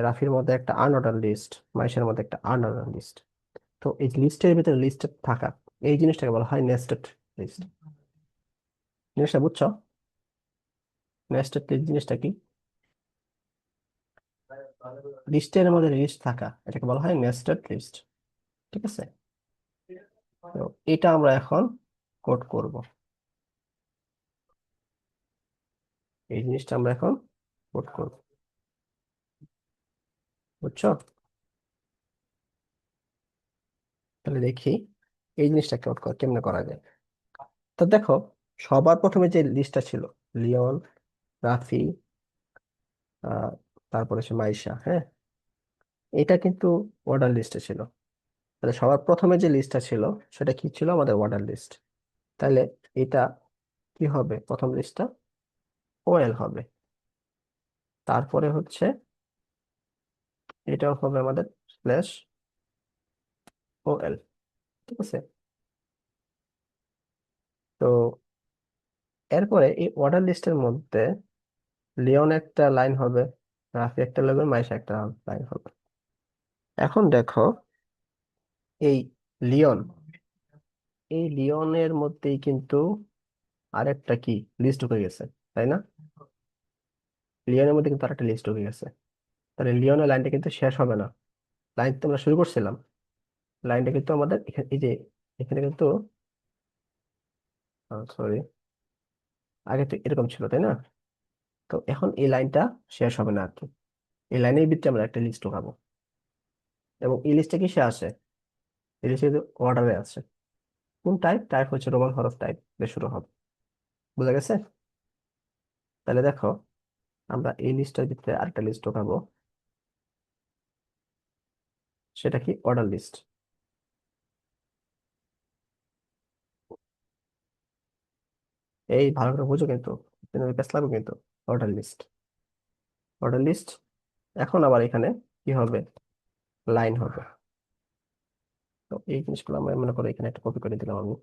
রাফির মধ্যে একটা আনঅর্ডার লিস্ট, মাইশার মধ্যে একটা আনঅর্ডার লিস্ট। তো এই লিস্টের ভিতরে লিস্টেড থাকা, এই জিনিসটাকে বলা হয় নেস্টেড লিস্ট। জিনিসটা বুঝছো? নেস্টেড লিস্ট জিনিসটা কি? লিস্টের মধ্যে লিস্ট থাকা, এটাকে বলা হয় নেস্টেড লিস্ট। ঠিক আছে। তো এটা আমরা এখন কোড করব, এই জিনিসটা আমরা এখন কোড করব। বুঝছো? তাহলে দেখি এই জিনিসটা কোড কেমনে করা যায়। তো দেখো, সবার প্রথমে যে লিস্টটা ছিল, লিওন, রাফি, আহ তারপরে সে মাইশা, হ্যাঁ, এটা কিন্তু অর্ডার লিস্টে ছিল। তাহলে সবার প্রথমে যে লিস্টটা ছিল সেটা কি ছিল? আমাদের অর্ডার লিস্ট। তাহলে এটা কি হবে? প্রথম লিস্টটা ওএল হবে। তারপরে হচ্ছে এটাও হবে আমাদের স্ল্যাশ ওএল। ঠিক আছে। তো এরপরে এই অর্ডার লিস্টের মধ্যে লিওন একটা লাইন হবে, রাফি একটা লাইন, মাইশা একটা লাইন হবে। এখন দেখো, এই লিওন, এই লিওনের মধ্যেই কিন্তু আরেকটা কি লিস্ট ঢুকে গেছে, তাই না? লিওনের মধ্যে কিন্তু আরেকটা লিস্ট ঢুকে গেছে। তাহলে লিওনের লাইনটা কিন্তু শেষ হবে না। লাইন তো আমরা শুরু করছিলাম, লাইনটা কিন্তু আমাদের এই যে এখানে কিন্তু, সরি, আগে তো এরকম ছিল, তাই না? তো এখন এই লাইনটা শেষ হবে না আর কি। এই লাইনের ভিতরে আমরা একটা লিস্ট ঢোকাবো, এবং এই লিস্টে কিসে আসে? এই লিস্টে অর্ডারে আছে। কোন টাইপ? টাইপ হচ্ছে রোমান হরফ টাইপ দিয়ে শুরু হবে। বুঝা গেছে? তাহলে দেখো, আমরা এই লিস্টের ভিতরে আরেকটা লিস্ট ঢোকাবো, সেটা কি? Order list. এই ভালো করে বুঝো কিন্তু, পেস লাগবে কিন্তু। Order list, order list. এখন আবার এখানে কি হবে? লাইন হবে। তো এই জিনিসগুলো আমরা মনে করো এখানে একটা কপি করে দিলাম আমি।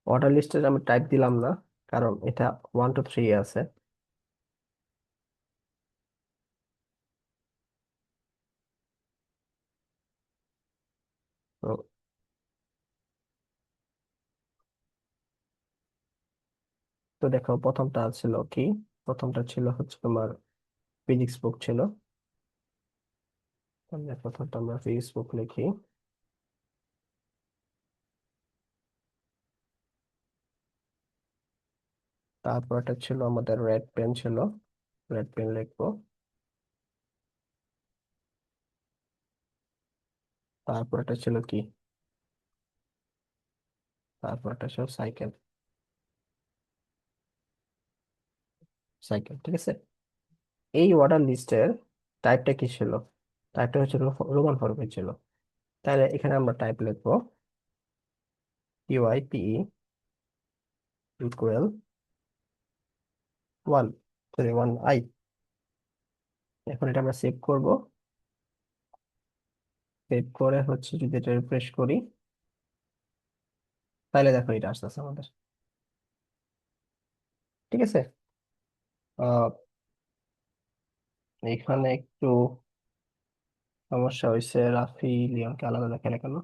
অর্ডার লিস্টের আমি টাইপ দিলাম না, কারণ এটা 1 2 3 আছে। তো তো দেখো, প্রথমটা ছিল কি? প্রথমটা ছিল হচ্ছে তোমার ফিজিক্স বুক ছিল, তাহলে প্রথমটা আমরা ফিজিক্স বুক লিখি। তারপর এটা ছিল আমাদের রেড পেন ছিল, রেড পেন লিখবো। তারপর এটা ছিল কি, তারপর এটা ছিল সাইকেল, সাইকেল, ঠিক আছে। এই অর্ডার লিস্টের টাইপটা কি ছিল? টাইপটা হচ্ছে রোমান ফর্মে ছিল। তাহলে এখানে আমরা টাইপ লিখবো ইউআইপিই ইকুয়াল 1 এখন এটা আমরা সেভ করব। সেভ করে হচ্ছে যদি এটা রিফ্রেশ করি, তাহলে দেখো এটা আসতেছে আমাদের, ঠিক আছে। আহ এখানে একটু সমস্যা হয়েছে, রাফি লিওনকে আলাদা দেখে কেন?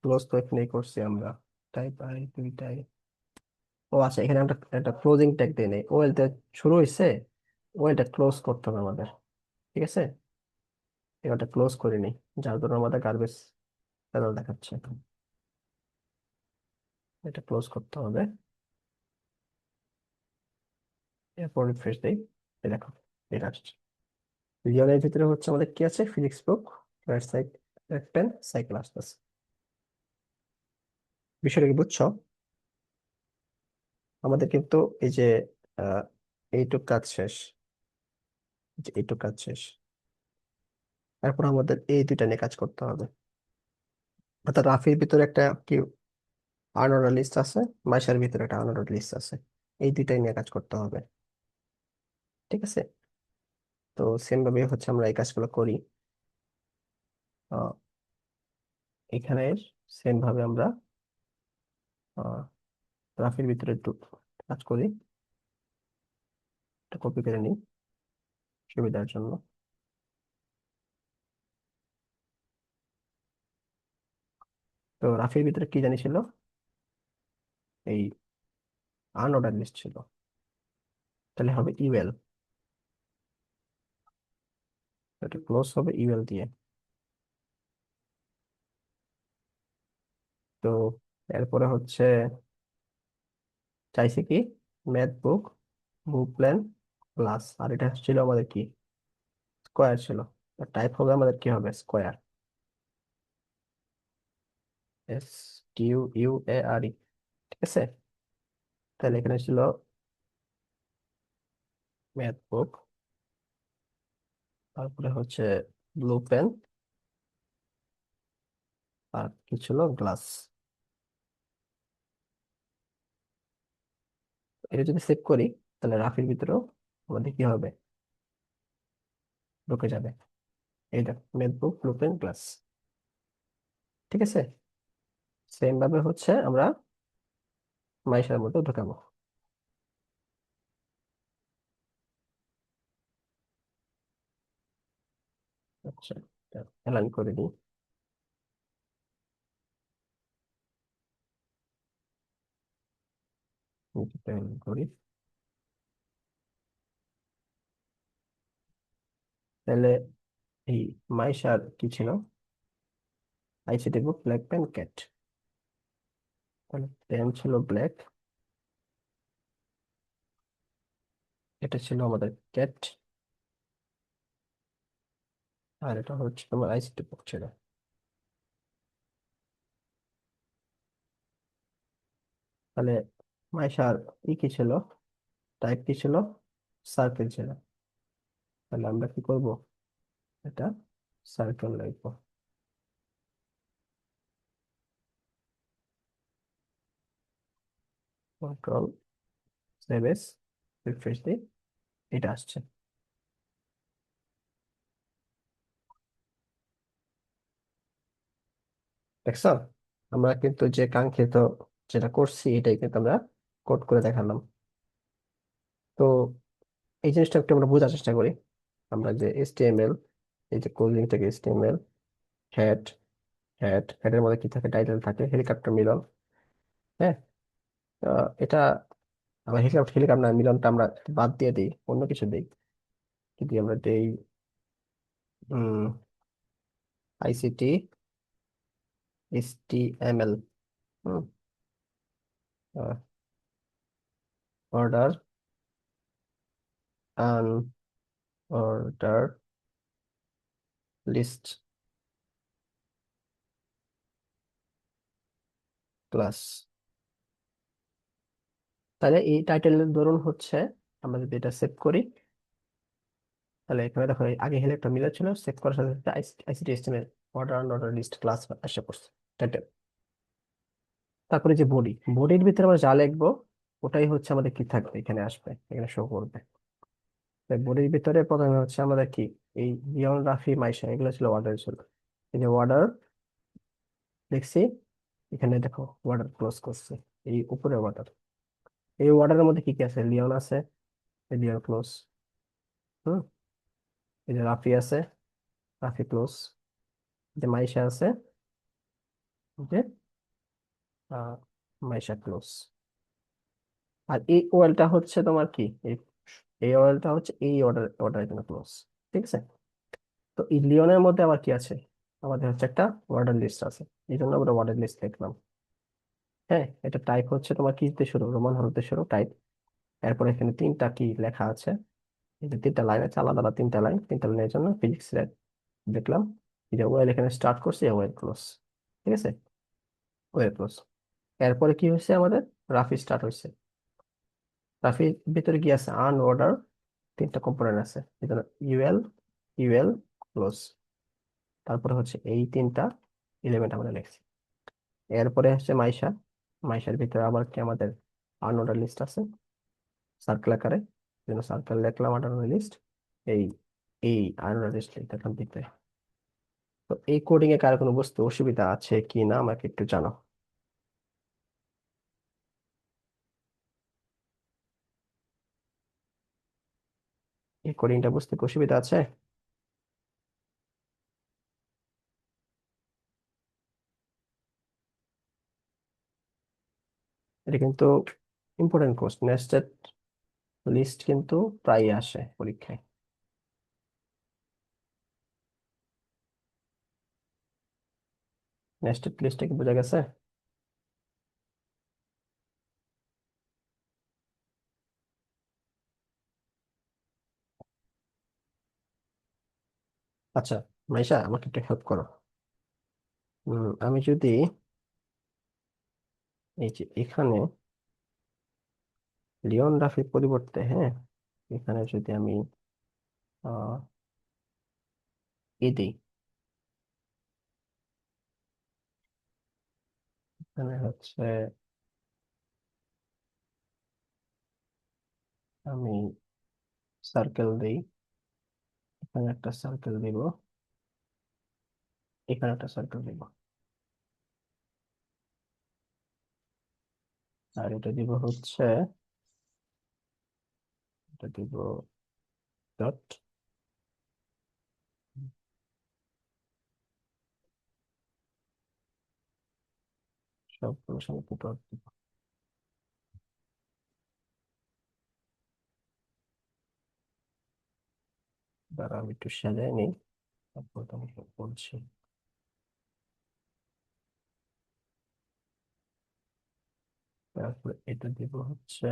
ক্লোজ তো এখানেই করছি আমরা, টাইপ আই দুইটাই। ও আচ্ছা, এখানে আমরা একটা ক্লোজিং ট্যাগ দিয়ে নেই, ওয়েলটা শুরু হয়েছে, ওয়েলটা ক্লোজ করতে হবে আমাদের, ঠিক আছে। এবারটা ক্লোজ করে নিই, যার জন্য আমাদের গার্বেজ এরর দেখাচ্ছে। এটা ক্লোজ করতে হবে, এরপর রিফ্রেশ দিই, এই দেখো এটা আসছে। লিওনের ভিতরে হচ্ছে আমাদের কি আছে, physics book, right side, red pen, cycle আসতেছে। বিষয়টা কি বুঝছো? আমাদের কিন্তু এই যে আহ এইটুক কাজ শেষ, এইটুক কাজ শেষ, তারপর আমাদের এই দুইটা নিয়ে কাজ করতে হবে। অর্থাৎ রাফির ভিতরে একটা কি আনঅর্ডার লিস্ট আছে, মাইশার ভিতরে একটা আনঅর্ডার লিস্ট আছে, এই দুইটাই নিয়ে কাজ করতে হবে, ঠিক আছে। তো সেম ভাবে হচ্ছে আমরা এই কাজগুলো করি। আহ, এখানে সেম ভাবে আমরা আহ, রাফির ভিতরে একটু কাজ করি, এটা কপি করে নিই সুবিধার জন্য। তো রাফির ভিতরে কি জানি ছিল, এই আনঅর্ডার লিস্ট ছিল, তাহলে হবে ইউএল, এটা ক্লোজ হবে ইউএল দিয়ে। তো এরপরে হচ্ছে চাইছে কি, ম্যাথ বুক, বুক প্ল্যান, ক্লাস, আর এটা ছিল আমাদের কি, স্কোয়ার ছিল। টাইপ হবে আমাদের কি হবে, স্কোয়ার, SQUARE, ঠিক আছে। তাহলে এখানে ছিল ম্যাথ বুক, তারপরে হচ্ছে ব্লু পেন, আর কি ছিল, গ্লাস। এটা যদি সেভ করি, তাহলে রাফির ভিতরেও আমাদের কি হবে, ঢুকে যাবে। এইটা math book, blue pen, glass, ঠিক আছে। সেম ভাবে হচ্ছে আমরা মাইশার মধ্যে ঢুকাবো। আচ্ছা, অ্যালাইন করে দিই। align করি, তাহলে এই মাইশার কি ছিল, আইসিটি বুক, ব্ল্যাক পেন, ক্যাট, তাহলে পেন ছিল ব্ল্যাক, এটা ছিল আমাদের ক্যাট, আর এটা হচ্ছে তোমার আইসিটি বুক ছিল। তাহলে মাইশার কি ছিল, টাইপ কি ছিল, সার্কেল ছিল। তাহলে আমরা কি করব, এটা সার্কেল লিখবো। কন্ট্রোল সেভ এস, রিফ্রেশ দিই, এটা আসছে, দেখছো। আমরা কিন্তু যে কাঙ্ক্ষিত যেটা করছি এটাই কিন্তু আমরা কোড করে দেখালাম। তো এই জিনিসটা একটু আমরা বোঝার চেষ্টা করি। আমরা যে HTML এই যে কোড লিঙ্ক থেকে HTML হেড হেডের মধ্যে কি থাকে, টাইটেল থাকে, হেলিকপ্টার মিলন। হ্যাঁ, এটা আমরা হেলিকপ্টার মিলনটা আমরা বাদ দিয়ে দিই, অন্য কিছু দিই। যদি আমরা দেই ICT HTML, order order list class. তাহলে এই টাইটেলের ধরুন হচ্ছে, আমরা যদি এটা সেভ করি, তাহলে এখানে দেখো এই আগে হেলিকপ্টার মিলন ছিল, সেভ করার সাথে সাথে ICT HTML order list class আসে পড়ছে টাইটেল। তারপরে যে বডির ভিতরে আমরা যা লিখবো ওটাই হচ্ছে আমাদের কি থাকবে, এখানে আসবে, এখানে শো করবে। বডির ভিতরে প্রথমে হচ্ছে আমাদের কি, এই লিওন, রাফি, মাইশা এগুলো ছিল অর্ডার ছিল। এই যে অর্ডার লিখছি, এখানে দেখো অর্ডার ক্লোজ করছে, এই উপরে অর্ডার। এই অর্ডারের মধ্যে কি কি আছে, লিওন আছে, এই লিওন ক্লোজ। হুম, এই যে রাফি আছে, রাফি ক্লোজ। এই যে মাইশা আছে, এই যে আহ, মাইশা ক্লোজ। আর এই ওয়েলটা হচ্ছে তোমার কি, এই ওয়েলটা হচ্ছে এই অর্ডারের জন্য ক্লোজ। ঠিক আছে। তো এই লিওনের মধ্যে আবার কি আছে, আমাদের হচ্ছে একটা ওয়ার্ডার লিস্ট আছে, এই জন্য আমরা ওয়ার্ডার লিস্ট লিখলাম। হ্যাঁ, এটা টাইপ হচ্ছে তোমার কি দিয়ে শুরু, রোমান হরফ দিয়ে শুরু, টাইপ। এরপর এখানে তিনটা কি লেখা আছে, এই যে তিনটা লাইন আছে, আলাদা আলাদা তিনটা লাইনের জন্য ফিজিক্স দেখলাম। এই যে ওয়েল এখানে স্টার্ট করছে, ওয়েল ক্লোজ। ঠিক আছে, ওয়েল ক্লোজ। এরপরে কি হয়েছে আমাদের, রাফি স্টার্ট হয়েছে। রাফির ভিতরে কি আছে, অর্ডার, তিনটা কম্পোনেন্ট আছে, এই জন্য ইউএল ইউএল ক্লোজ। তারপরে হচ্ছে এই তিনটা এলিমেন্ট আমরা লিখছি। এরপরে হচ্ছে মাইশা, মাইশার ভিতরে আবার কি আমাদের আনঅর্ডার লিস্ট আছে, সার্কেল আকারে, যেন সার্কেল লিখলাম আনঅর্ডার লিস্ট। এই এই আনঅর্ডার লিস্ট লিখলাম ভিতরে। তো এই কোডিং এ কারো কোনো বুঝতে অসুবিধা আছে কি না আমাকে একটু জানো। এই কোডিংটা বুঝতে কি অসুবিধা আছে? এটা কিন্তু ইম্পর্টেন্ট কোর্স, নেস্টেড লিস্ট কিন্তু প্রায় আসে পরীক্ষায়। নেস্টেড লিস্টটা কি বোঝা গেছে? আচ্ছা মাইশা, আমাকে একটু হেল্প করো। আমি যদি এই যে এখানে লিওন রাফির পরিবর্তে, হ্যাঁ, এখানে যদি আমি আহ এ দিই, এখানে হচ্ছে আমি সার্কেল দিই, এখানে একটা সার্কেল দিব, এখানে একটা সার্কেল দিব, আর এটা দিব হচ্ছে, এটা দিব ডট, সবগুলো সঙ্গে ডট দিব। দাঁড়া আমি একটু সাজাই নিই, তারপর তোমাকে বলছি। তারপরে এটা দিব হচ্ছে,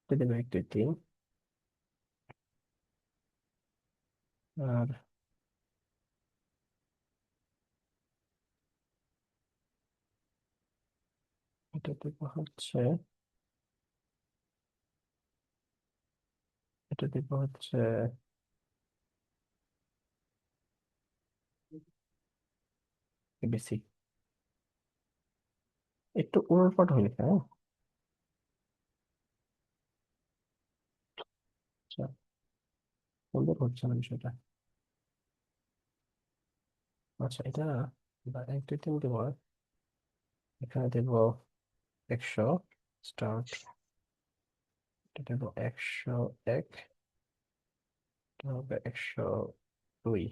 এটা দিব একটু তিন, আর এটা দিব হচ্ছে, এটা দিব হচ্ছে বেশি, একটু উলটপালট হয়ে গেছে, হ্যাঁ। আচ্ছা, সুন্দর হচ্ছে না বিষয়টা। আচ্ছা এটা একটু তিন দিব, এখানে দেব 100 স্টার্ট, এটা দেব 101, এটা হবে 102।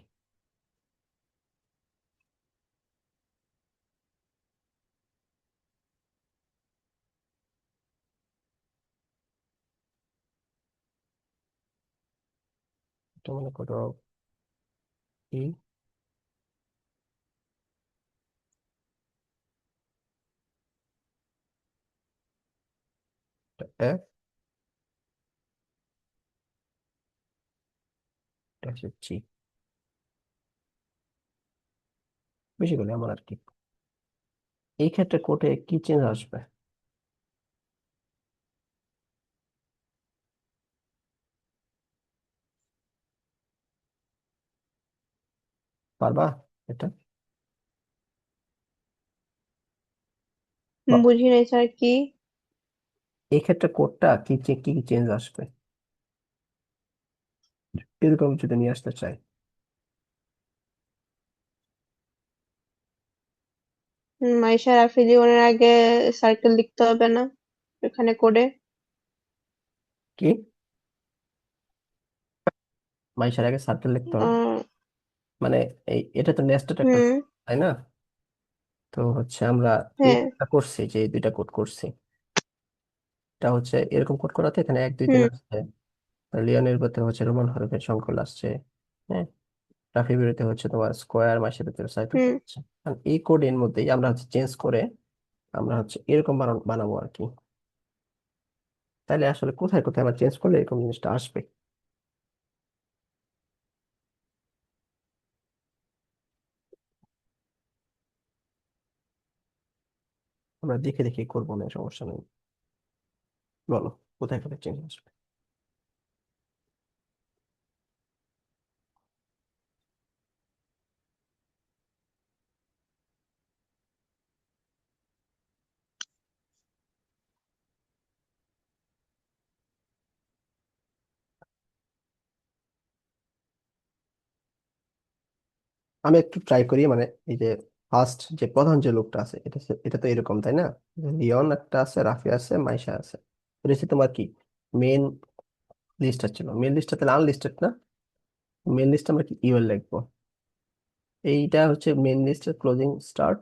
এটা মনে করো ই, এটা এফ, এটা হচ্ছে জি। বেশি করে আমার আর কি। এই ক্ষেত্রে কোডে কি চেঞ্জ আসবে? পারবা এটা? বা বুঝি নাই স্যার কি? এই ক্ষেত্রে কোডটা কি কি চেঞ্জ আসবে এরকম যদি নিয়ে আসতে চাই? মাইশা রাফি লিওনের আগে সার্কেল লিখতে হবে না এখানে কোডে? কি মাইশার আগে সার্কেল লিখতে হবে? মানে এটা তো নেস্টেড একটা হুম। loop, তাই না? তো হচ্ছে আমরা এই হ্যাঁ। একটা করছি, যে এই দুইটা কোড করছি, এটা হচ্ছে এরকম কোড করাতে এখানে 1 2 3 হুম। আসছে, লিওনের ভিতরে হচ্ছে রোমান হরফের সংখ্যা আসছে, হ্যাঁ, রাফি বেরোতে হচ্ছে তোমার স্কোয়ার, মাসের ভিতরে সাইকেল হুম। হচ্ছে। আর এই কোডের মধ্যেই আমরা হচ্ছে চেঞ্জ করে আমরা হচ্ছে এরকম বানাবো আর কি। তাহলে আসলে কোথায় কোথায় আমরা চেঞ্জ করলে এরকম জিনিসটা আসবে আমরা দেখে দেখে করবো, না সমস্যা নেই। বলো কোথায় কোথায় চেঞ্জ আসবে। আমি একটু ট্রাই করি, মানে এই যে ফার্স্ট যে প্রধান যে লোকটা আছে, এটা তো এরকম তাই না? লিওন একটা আছে, রাফি আছে, মাইশা আছে। এটা হচ্ছে তোমার কি মেন লিস্ট ছিল। মেন লিস্টটা তাহলে আনলিস্টেড না? মেন লিস্ট আমরা কি ইউএল লিখবো? এইটা হচ্ছে মেন লিস্টের ক্লোজিং স্টার্ট,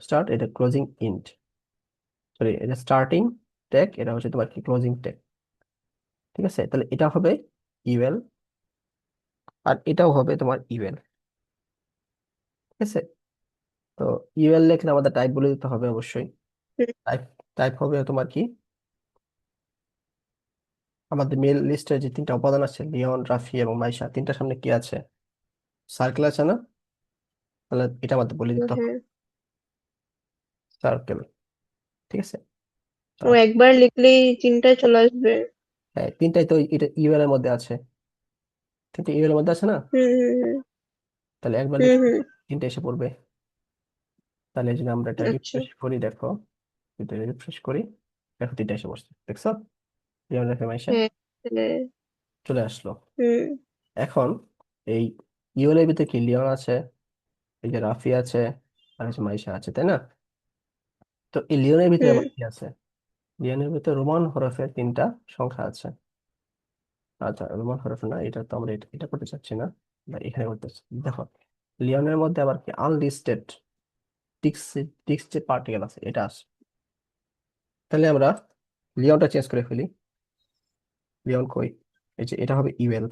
স্টার্ট, এটা ক্লোজিং ইন্ট, সরি এটা স্টার্টিং ট্যাগ, এটা হচ্ছে তোমার কি ক্লোজিং ট্যাগ। ঠিক আছে, তাহলে এটা হবে ইউএল, আর এটাও হবে তোমার ইউএল। ঠিক আছে, তো ইউএল লিখলে আমাদের টাইপ বলে দিতে হবে অবশ্যই। হুম। টাইপ টাইপ হবে তোমার কি, আমাদের মেল লিস্টে যে 3টা উপাদান আছে, লিওন, রাফি এবং মাইশা, 3টার সামনে কি আছে? সার্কেল আছে না? তাহলে এটা আমাদের বলে দিতে হবে হ্যাঁ। সার্কেল। ঠিক আছে, ও একবার লিখলেই চিন্তায় চলে আসবে। হ্যাঁ 3টাই তো এটা ইউএল এর মধ্যে আছে, 3টা ইউএল এর মধ্যে আছে না? হুম। তাহলে একবার হুম। লিখে হুম। 3টা এসে পড়বে। তাহলে যদি আমরা এটা আচ্ছা। রিফ্রেশ করি, দেখো, এটা রিফ্রেশ করি, দেখো 3টা এসে বসছে, দেখছো? লিওন, রাফি, মাইশা হ্যাঁ। হ্যাঁ। চলে আসলো। হুম। এখন এই ইউএল এর ভিতরে কি লিওন আছে, এই যে রাফি আছে, আর হচ্ছে মাইশা আছে, তাই না? তো এই লিওনের ভিতরে হুম। আবার কি আছে? লিওনের ভিতরে রোমান হরফের 3টা সংখ্যা আছে। আচ্ছা, রোমান হরফ না, এটা তো আমরা এটা করতে চাচ্ছি না, বা এখানে করতে চাচ্ছি। দেখো, লিওনের মধ্যে আবার কি আনলিস্টেড টিক্স, টিক্স যে পার্টিকেল আছে এটা আছে। তাহলে আমরা লিওনটা চেঞ্জ করে ফেলি। লিওন কই, এই যে এটা হবে ইউএল,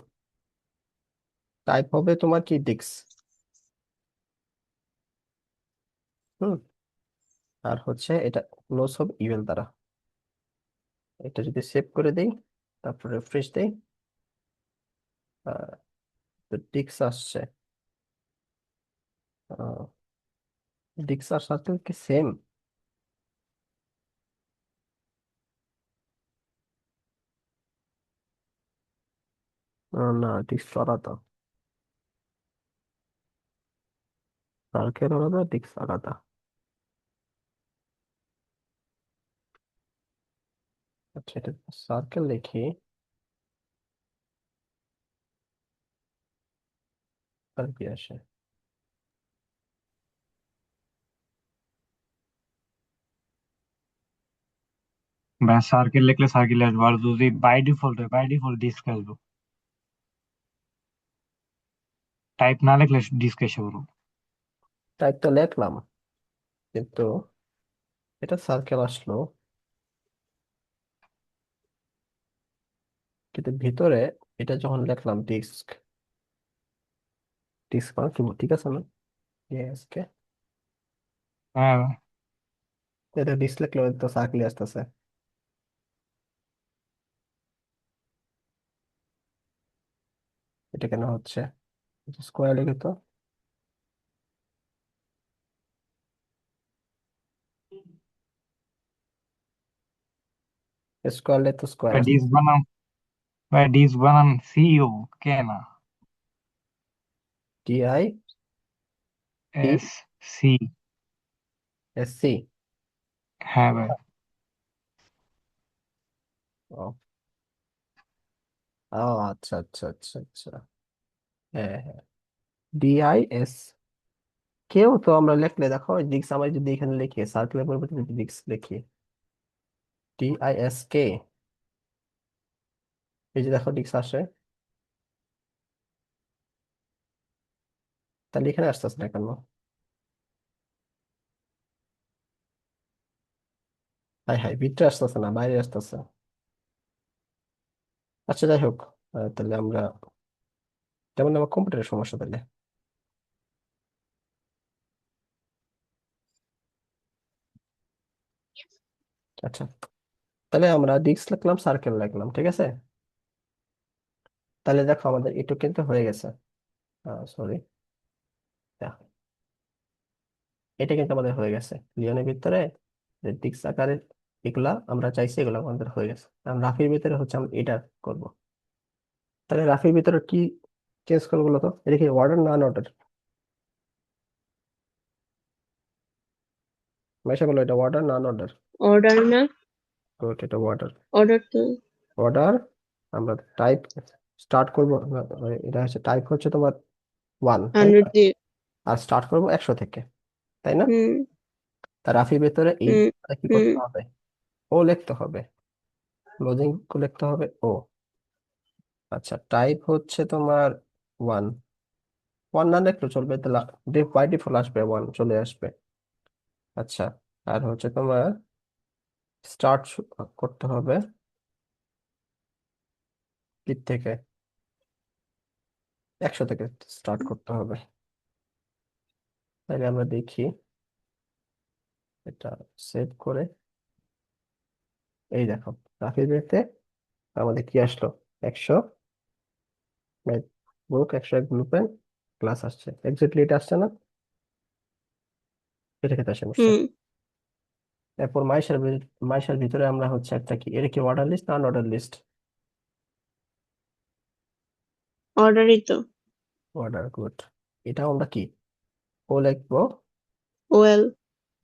টাইপ হবে তোমার কি ডিক্স। হুম, আর হচ্ছে এটা ক্লোজ হবে ইউএল দ্বারা। এটা যদি সেভ করে দেই, তারপর রিফ্রেশ দেই, আহ, তো ডিক্স আসছে। ডিক্স আর সার্কেল কি সেম? না, ডিক্স আলাদা, সার্কেল আলাদা, ডিক্স আলাদা। আচ্ছা, এটা সার্কেল লিখি, আর কি আসে? ব্যাস সার্কেল লিখলে সার্কেল আসবো, আর যদি বাই ডিফল্ট হয় বাই ডিফল্ট ডিস্ক আসবো। টাইপ না লিখলে ডিস্ক এসে পড়বো। টাইপ তো লিখলাম, কিন্তু এটা সার্কেল আসলো, কিন্তু ভিতরে এটা যখন লিখলাম ডিস্ক, ডিস্ক মানে কি ঠিক আছে না? ডিএসকে হ্যাঁ, এটা ডিস্ক লিখলে তো সার্কেল আসতেছে। এটা কেন হচ্ছে? স্কোয়ার লিখে তো, স্কোয়ার লিখে তো স্কোয়ার ডিস্ক আসতেছে। বানান, ডিস্ক বানান সিইও কে না, TI T S C. S C. হ্যাঁ ভাই। ও ও, আচ্ছা আচ্ছা আচ্ছা আচ্ছা। হ্যাঁ হ্যাঁ, ডিআইএস। কেউ তো আমরা লিখলে দেখো ডিস্ক, আমরা যদি এখানে লিখি সার্কেলের পরিবর্তে যদি ডিস্ক লিখি ডিআইএস কে, এই যে দেখো ডিস্ক আসে, তাহলে এখানে আসতেছে না কেন? হাই হাই, ভিতরে আসতেছে না, বাইরে আসতেছে। আচ্ছা যাই হোক, তাহলে আমরা, যেমন আমার কম্পিউটারের সমস্যা তাহলে। আচ্ছা, তাহলে আমরা ডিস্ক লিখলাম, সার্কেল লিখলাম, ঠিক আছে। তাহলে দেখো আমাদের এটুক কিন্তু হয়ে গেছে। সরি, এটা কিন্তু আমাদের হয়ে গেছে লিওনের ভিতরে, ডিস্ক আকারে এগুলা আমরা চাইছি, এগুলো আমাদের হয়ে গেছে। কারণ রাফির ভিতরে হচ্ছে আমরা এটা করব। তাহলে রাফির ভিতরে কি চেঞ্জ করবো বলো তো? এটা কি অর্ডার না অর্ডার? মাইশা বলো, এটা অর্ডার না অর্ডার? অর্ডার না, গুড, এটা অর্ডার। অর্ডার তো অর্ডার। আমরা টাইপ স্টার্ট করবো এটা হচ্ছে টাইপ হচ্ছে তোমার 1, তাই না? 100 দিয়ে। আর স্টার্ট করবো 100 থেকে, তাই না? হুম তার রাফির ভেতরে এই হুম কি হুম করতে হবে? ও লিখতে হবে, ক্লোজিং লিখতে হবে ও। আচ্ছা, টাইপ হচ্ছে তোমার 1, 1 না লিখলেও চলবে, তাহলে বাই ডিফল্ট আসবে 1, চলে আসবে। আচ্ছা, আর হচ্ছে তোমার স্টার্ট করতে হবে কি থেকে? 100 থেকে স্টার্ট করতে হবে। তাহলে আমরা দেখি, এটা সেভ করে, এই দেখো রাফি বেতে আমাদের কি আসলো? 100 বুক, 100 ব্লু পেন ক্লাস আসছে, এক্স্যাক্টলি এটা আসছে না? এটা খেতে আসে বসছে। হুম এরপর মাইশার ভিতরে আমরা হচ্ছে একটা কি, এটা কি অর্ডার লিস্ট না অর্ডার লিস্ট? অর্ডারই তো। Order, good. এটাও আমরা কি ও লিখবো, ওয়েল।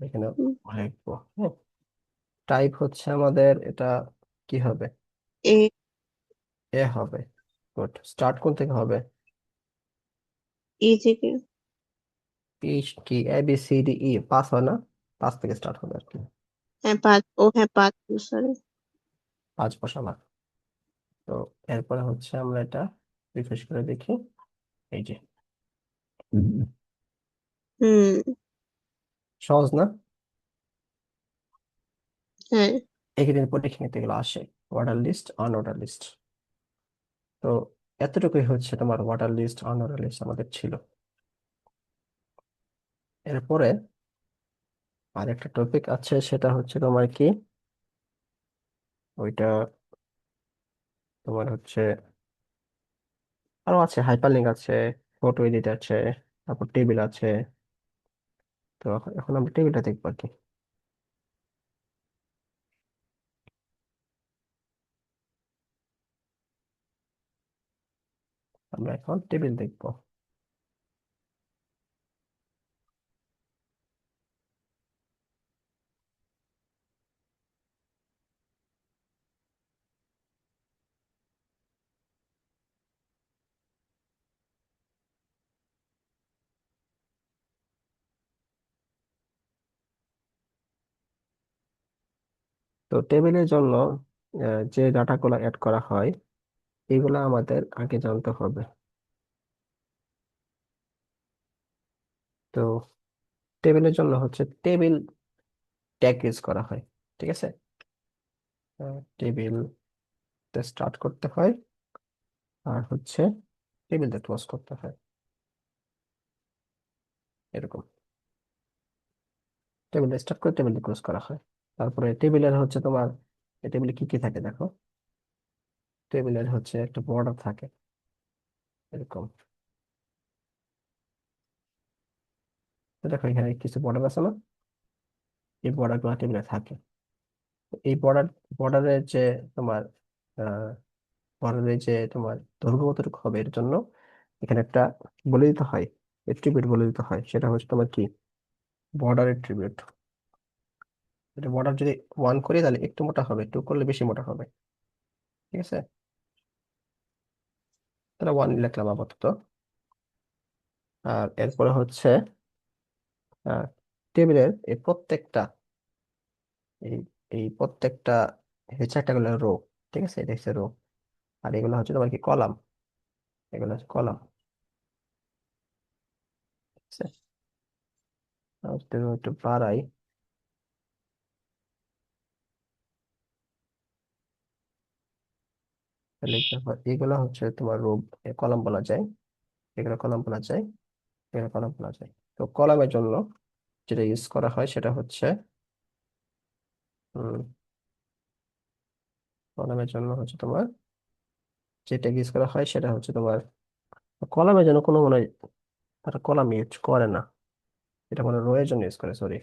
এখানে ও লিখবো, হ্যাঁ। টাইপ হচ্ছে আমাদের এটা কি হবে? এ এ হবে, গুড। স্টার্ট কোন থেকে হবে? ই থেকে। পিচ কি A B C D E, 5 হয় না? 5 থেকে স্টার্ট হবে আর কি। হ্যাঁ 5, ও হ্যাঁ 5, সরি। 5 বসালাম। তো এরপরে হচ্ছে আমরা এটা রিফ্রেশ করে দেখি, এই যে হুম সহজ না? হ্যাঁ। এখানে পরীক্ষা এগুলো আসে, অর্ডার লিস্ট আনঅর্ডার লিস্ট। তো এতটুকুই হচ্ছে তোমার অর্ডার লিস্ট আনঅর্ডার লিস্ট আমাদের ছিল। এরপরে আরেকটা টপিক আছে, সেটা হচ্ছে তোমার কি, ওইটা তোমার হচ্ছে আরো আছে, হাইপারলিংক আছে, ফটো এডিট আছে, তারপর টেবিল আছে। তো এখন আমরা টেবিলটা দেখবো আর কি। আমরা এখন টেবিল দেখবো। তো টেবিলের জন্য যে ডাটাগুলো অ্যাড করা হয়, এগুলো আমাদের আগে জানতে হবে। তো টেবিলের জন্য হচ্ছে টেবিল ট্যাগ ইউজ করা হয়, ঠিক আছে। টেবিল স্টার্ট করতে হয় আর হচ্ছে টেবিলটা ক্লোজ করতে হয়, এরকম। টেবিলটা স্টার্ট করে টেবিলটা ক্লোজ করা হয়। তারপরে টেবিলের হচ্ছে তোমার, টেবিলে কি কি থাকে দেখো। টেবিলের হচ্ছে একটা বর্ডার থাকে, এরকম। তো দেখো এখানে কিছু বর্ডার আছে না, এই বর্ডার গুলো টেবিলে থাকে। তো এই বর্ডারের যে তোমার বর্ডারের যে তোমার দৈর্ঘ্য কতটুকু হবে এর জন্য এখানে একটা বলে দিতে হয়, এট্রিবিউট বলে দিতে হয়। সেটা হচ্ছে তোমার কি, বর্ডার এট্রিবিউট। এটা বর্ডার যদি 1 করি তাহলে একটু মোটা হবে, 2 করলে বেশি মোটা হবে, ঠিক আছে। তাহলে 1 লিখলাম আপাতত। আর এরপরে হচ্ছে টেবিলের এই এই প্রত্যেকটা হচ্ছে একটা গুলো রো, ঠিক আছে, এটা হচ্ছে রো। আর এগুলো হচ্ছে তোমার কি, কলাম। এগুলো হচ্ছে কলাম, ঠিক আছে। আর তুমি একটু বাড়াই, তাহলে এগুলো হচ্ছে তোমার রো, কলাম বলা যায়। এগুলো কলাম বলা যায়, এগুলো কলাম বলা যায়। তো কলামের জন্য যেটা ইউজ করা হয় সেটা হচ্ছে কলামের জন্য হচ্ছে তোমার যেটা ইউজ করা হয় সেটা হচ্ছে তোমার, কলামের জন্য কোনো মনে হয় তারা কলাম ইউজ করে না, এটা মানে রো এর জন্য ইউজ করে, সরি।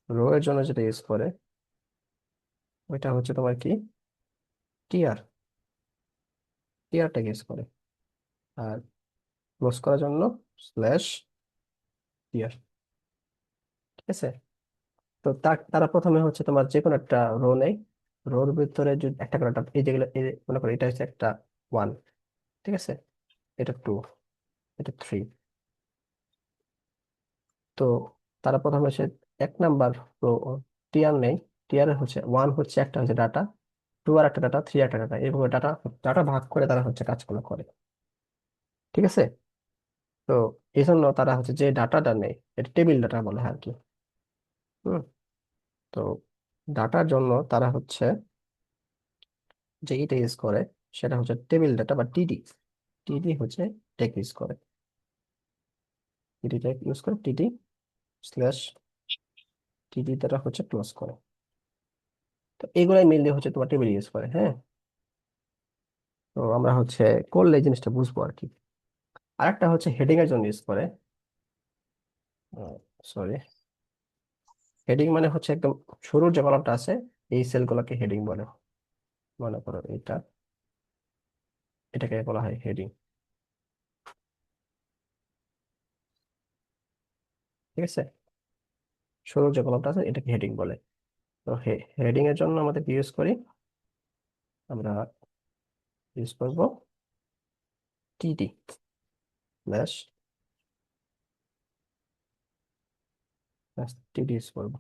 রো এর জন্য যেটা ইউজ করে ওইটা হচ্ছে তোমার কি, টিআর। টিআরটা ইউজ করে। আর ক্লোজ করার জন্য স্ল্যাশ টিআর, ঠিক আছে। তো তারা প্রথমে হচ্ছে তোমার যে কোনো একটা রো নেই, রোর ভিতরে যদি একটা করে একটা, এই যেগুলো মনে করো এটা হচ্ছে একটা 1, ঠিক আছে, এটা 2, এটা 3। তো তারা প্রথমে সে 1 নাম্বার রো টিআর নেই। টিআর হচ্ছে 1 হচ্ছে একটা হচ্ছে ডাটা, 2 আর একটা ডাটা, 3 একটা ডাটা, এইভাবে ডাটা ডাটা ভাগ করে তারা হচ্ছে কাজগুলো করে, ঠিক আছে। তো এই জন্য তারা হচ্ছে যে ডাটাটা নেই এটা টেবিল ডাটা বলে হয় আর কি। হুম। তো ডাটার জন্য তারা হচ্ছে যে এটা ইউজ করে সেটা হচ্ছে টেবিল ডাটা বা টিডি। টিডি হচ্ছে টেক ইউজ করে, টিডি টেক ইউজ করে, টিডি স্ল্যাশ টিডি দ্বারা হচ্ছে ক্লোজ করে। তো এগুলাই মেনলি হচ্ছে তোমার টেবিল ইউজ করে, হ্যাঁ। তো আমরা হচ্ছে করলে এই জিনিসটা বুঝবো আর কি। আরেকটা হচ্ছে হেডিং এর জন্য ইউজ করে, সরি, হেডিং মানে হচ্ছে একদম শুরুর যে কলামটা আছে এই সেল গুলোকে হেডিং বলে। মনে করো এটাকে বলা হয় হেডিং, ঠিক আছে। শুরুর যে কলামটা আছে এটাকে হেডিং বলে। তো হেডিং এর জন্য আমাদের ইউজ করি, আমরা ইউজ করব টিডি স্ল্যাশ টিডি ইউজ করবো।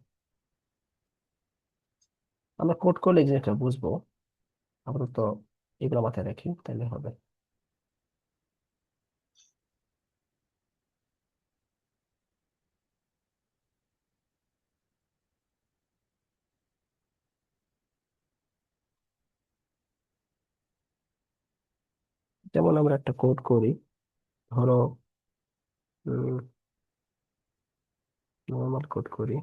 আমরা কোড করলে এই জিনিসটা বুঝবো, আপাতত এগুলো মাথায় রাখি তাহলে হবে। যেমন আমরা একটা কোড করি, ধরো নর্মাল কোড করি।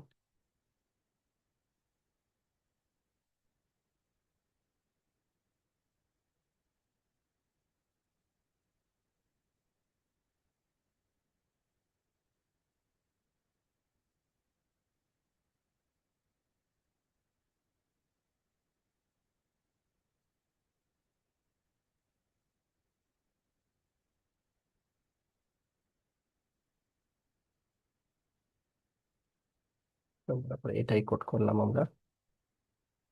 তারপরে এটাই কোড করলাম আমরা।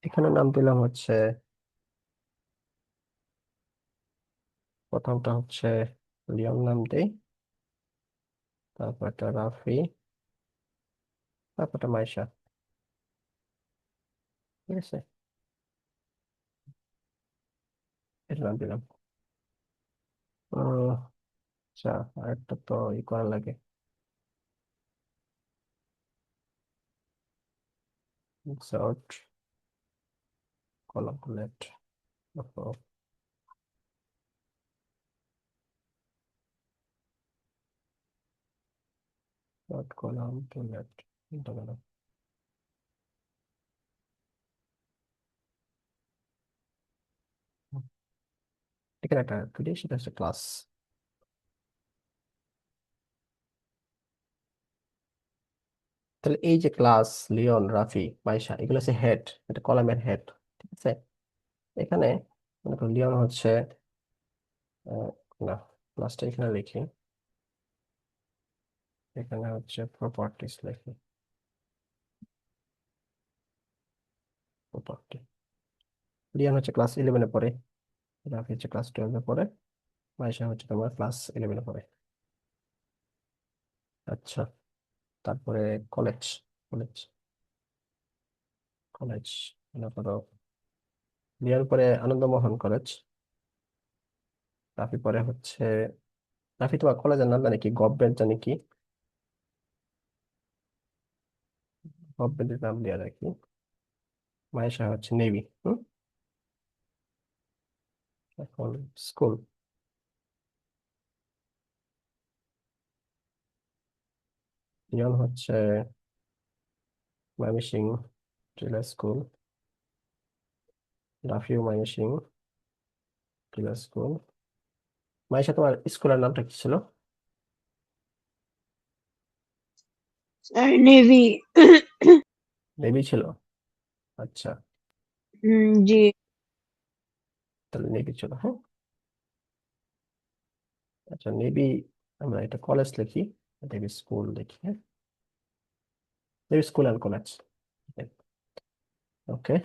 এখানে নাম দিলাম হচ্ছে, প্রথমটা হচ্ছে লিওন নাম দেই, তারপর একটা রাফি, তারপর একটা মাইশা, ঠিক আছে, এটা নাম দিলাম। আহ, আচ্ছা, আরেকটা তো ই করা লাগে। insert column to left. Dot column to left. এটা গেল। এখানে একটা টুডে সেটা হচ্ছে ক্লাস। তাহলে এই যে ক্লাস, লিওন, রাফি, মাইশা, এগুলো হচ্ছে হেড, এটা কলামের হেড। ঠিক আছে, এখানে মনে করো লিওন হচ্ছে আহ, না, ক্লাসটা এখানে লিখি, এখানে হচ্ছে প্রপার্টিস লিখি, প্রপার্টি। লিওন হচ্ছে ক্লাস 11-এ পড়ে, রাফি হচ্ছে ক্লাস 12-এ পড়ে, মাইশা হচ্ছে তোমার ক্লাস 11-এ পড়ে। আচ্ছা, তারপরে কলেজ, কলেজ, কলেজ মনে করো লিওন পরে আনন্দমোহন কলেজ, রাফি পরে হচ্ছে, রাফি তোমার কলেজের নাম জানি কি, গভর্নমেন্ট জানি কি, গভর্নমেন্টের নাম দিয়ে রাখি। মাইশা হচ্ছে নেভি। এখন স্কুল, লিওন হচ্ছে ময়মনসিং জিলা স্কুল, রাফিও ময়মনসিং জিলা স্কুল। মাইশা তোমার স্কুলের নামটা কি ছিল? আর নেভি। নেভি ছিল। আচ্ছা, জি। তাহলে নেভি ছিল, হ্যাঁ। আচ্ছা, নেভি, আমরা এটা কলেজ লিখি, নেভি স্কুল লিখি, হ্যাঁ, নেভি স্কুল অ্যান্ড কলেজ। ওকে,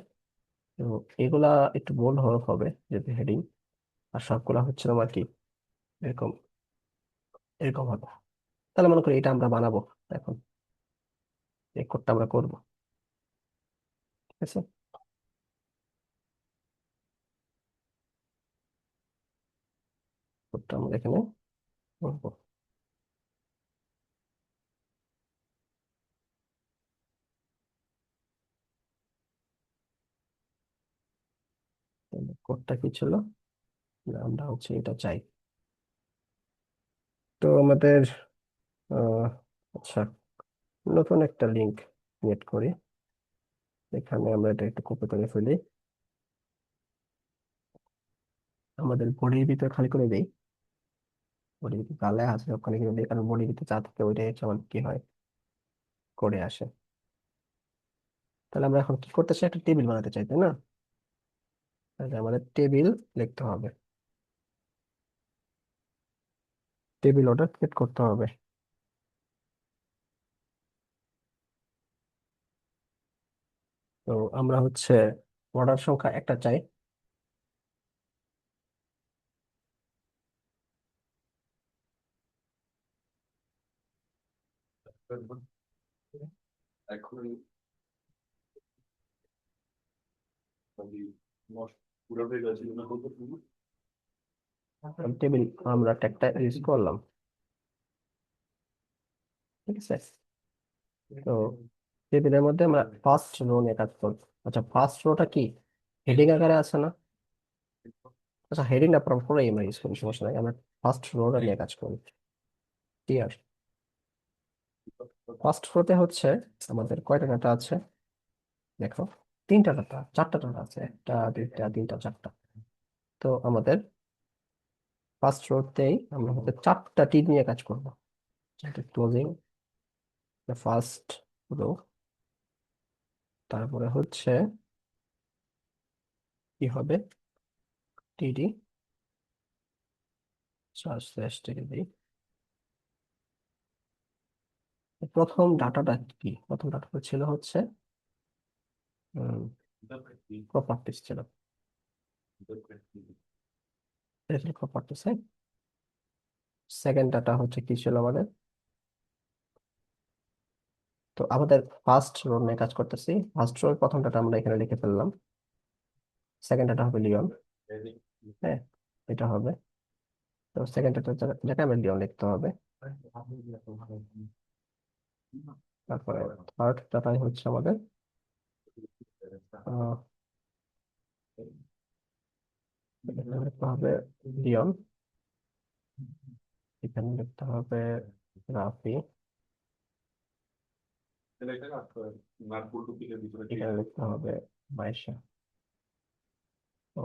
তো এগুলা একটু বোল্ড হবে যেহেতু হেডিং, আর সবগুলা হচ্ছে তোমার কি এরকম, এরকম হবে। তাহলে মনে করি এটা আমরা বানাবো এখন, এই কোডটা আমরা করবো। ঠিক আছে, কোডটা আমরা এখানে করবো। কোডটা কি ছিল, না, আমরা হচ্ছে এটা চাই। তো আমাদের আহ, আচ্ছা, নতুন একটা লিংক ক্রিয়েট করি, এখানে আমরা এটা একটু কপি করে ফেলি, আমাদের বডির ভিতরে খালি করে দিই, বডির ভিতরে তাহলে আছে ওখানে কিন্তু দিই, কারণ বডির ভিতরে যা থাকে ওইটাই হচ্ছে আমাদের কি হয়, করে আসে। তাহলে আমরা এখন কি করতে চাই, একটা টেবিল বানাতে চাই, তাই না? তাহলে আমাদের টেবিল লিখতে হবে, টেবিল অর্ডার ক্রিয়েট করতে হবে। তো আমরা হচ্ছে অর্ডার সংখ্যা একটা চাই, টেবিল আমরা ট্যাগটা ইউজ করলাম। ঠিক আছে, তো টেবিলের মধ্যে আমরা ফার্স্ট রো নিয়ে কাজ করব। আচ্ছা, ফার্স্ট রোটা কি হেডিং আকারে আছে না? আচ্ছা, হেডিংটা পরেই আমরা ইউজ করি, সমস্যা নাই, আমরা ফার্স্ট রোটা নিয়ে কাজ করি। ক্লিয়ার? ফার্স্ট রোতে হচ্ছে আমাদের কয়টা ডাটা আছে দেখো, তিনটা ডাটা, চারটা ডাটা আছে, একটা দুইটা তিনটা চারটা। তো আমাদের ফার্স্ট রোতেই আমরা হচ্ছে চারটা টিক নিয়ে কাজ করবো, ক্লোজিং ফার্স্ট রো, তারপরে হচ্ছে কি হবে, টিডি সার্চ স্ল্যাশ টিডি। প্রথম ডাটাটা কি, প্রথম ডাটাটা ছিল হচ্ছে প্রপার্টিস ছিল, প্রপার্টিস, হ্যাঁ। সেকেন্ড ডাটা হচ্ছে কি ছিল আমাদের, তো আমাদের ফার্স্ট রো নিয়ে কাজ করতেছি, ফার্স্ট রোর প্রথম ডাটা আমরা এখানে লিখে ফেললাম, সেকেন্ড ডাটা হবে লিওন, হ্যাঁ, এটা হবে। তো সেকেন্ড ডাটা জায়গায় আমরা লিওন লিখতে হবে। তারপরে থার্ড ডাটাই হচ্ছে আমাদের আহ, এখানে লিখতে হবে লিওন, এখানে লিখতে হবে রাফি, এখানে লিখতে হবে মাইশা। ও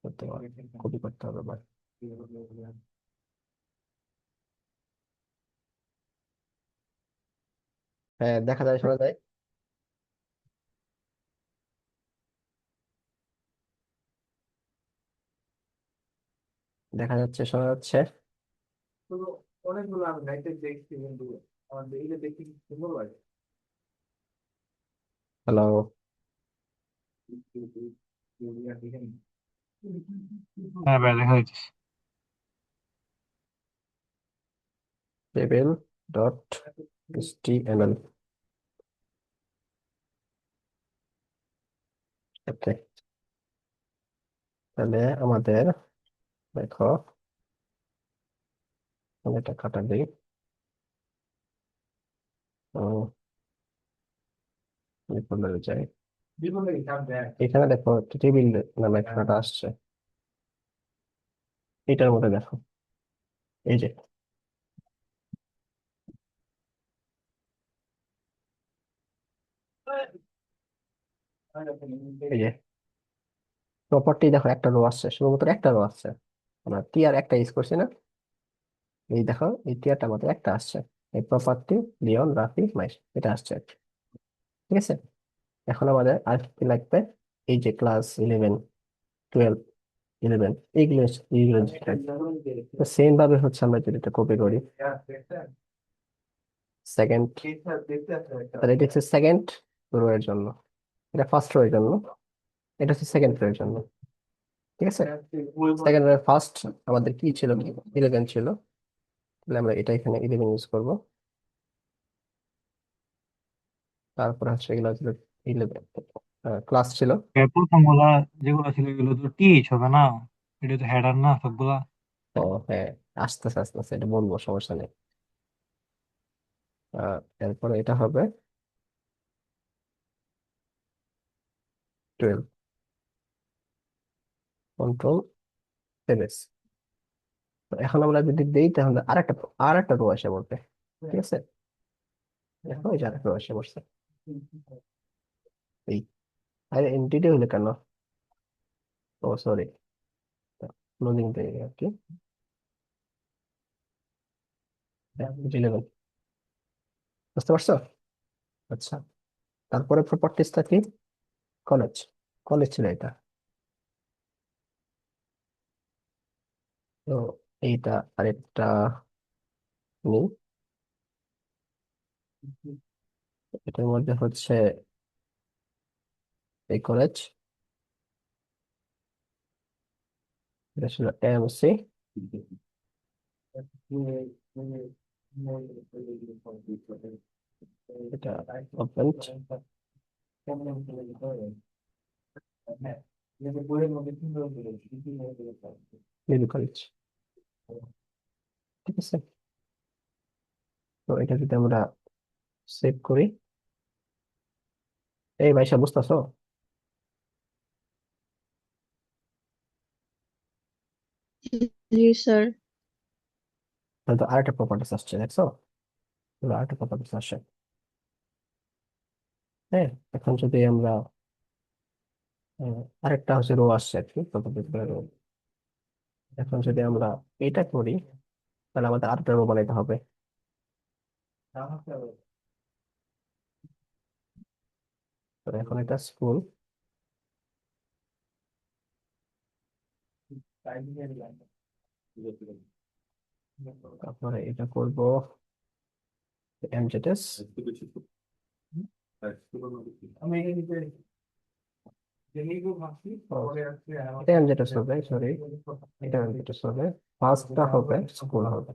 করতে হবে, কপি করতে হবে ভাই। হ্যাঁ দেখা যায়, শোনা যায়। দেখা যাচ্ছে, শোনা যাচ্ছে। অনেকগুলো আমি নাইটে দেখছি কিন্তু আমার এইটা দেখতে কি সুন্দর লাগে। হ্যালো, হ্যাঁ ভাই দেখা যাচ্ছে। Table dot html। ওকে, তাহলে আমাদের দেখো, আমি এটা কাটা দিই। বিপরীতে যাই, এখানে দেখো টেবিল নামে একটা আসছে, এটার মধ্যে দেখো, এই যে এই যে প্রপার্টি দেখো, একটা রো আসছে, শুধুমাত্র একটা রো আসছে। আমরা টিয়ার একটা ইউজ করছি না, এই দেখো এই টিয়ারটা আমাদের একটা আসছে। এই প্রপার্টি লিওন রাফি মাইশ এটা আসছে, ঠিক আছে। এখন আমাদের আর কি লাগবে, এই যে ক্লাস 11, 12, 11 এইগুলো, এইগুলো সেম ভাবে হচ্ছে আমরা যদি এটা কপি করি, সেকেন্ড, তাহলে এটা হচ্ছে সেকেন্ড রো এর জন্য, এটা ফার্স্ট রো এর জন্য, এটা হচ্ছে সেকেন্ড রো এর জন্য, ঠিক আছে। সেকেন্ড রো ফার্স্ট আমাদের কি ছিল, কি 11 ছিল, তাহলে আমরা এটা এখানে 11 ইউজ করব। তারপরে হচ্ছে এগুলো ছিল 11 ক্লাস ছিল। প্রথম গুলা যেগুলো ছিল এগুলো তো টিচ হবে না, এটা তো হেডার না সবগুলা। তো হ্যাঁ, আস্তে আস্তে এটা বলবো, সমস্যা নেই। এরপরে এটা হবে 12, কন্ট্রোল এস। এখন আমরা যদি দেই তাহলে আরেকটা রো আসে বলতে, ঠিক আছে। দেখো এই যে আরেকটা রো আসে বসছে, এই আরে এন্টিটি হলে কেন, ও সরি, ক্লোজিং দিয়ে আর কি, 11 বুঝতে পারছো। আচ্ছা, তারপরে প্রপার্টিসটা কি, কলেজ, কলেজ ছিল এটা। তো এইটা আরেকটা নেই, এটার মধ্যে হচ্ছে এই কলেজ, এটা ছিল এমসি, এটা ওপেন লিভিং কলেজ, ঠিক আছে। তো এটা যদি আমরা সেভ করি, এই ভাইসা বুঝতেছো, জি স্যার। তাহলে তো আরেকটা প্রপার্টিস আসছে, দেখছো, তাহলে আরেকটা প্রপার্টিস আসছে। হ্যাঁ, এখন যদি আমরা আরেকটা হচ্ছে রো আসছে আর কি, প্রপার্টিস রো। এখন যদি আমরা এটা করি, তাহলে আমাদের আরেকটা রো বানাইতে হবে। তো এখন এটা স্কুল, তারপরে এটা করব এমজেডএস, এটা এমজেডএস হবে, সরি, এটা এমজেডএস হবে। ফার্স্টটা হবে স্কুল হবে,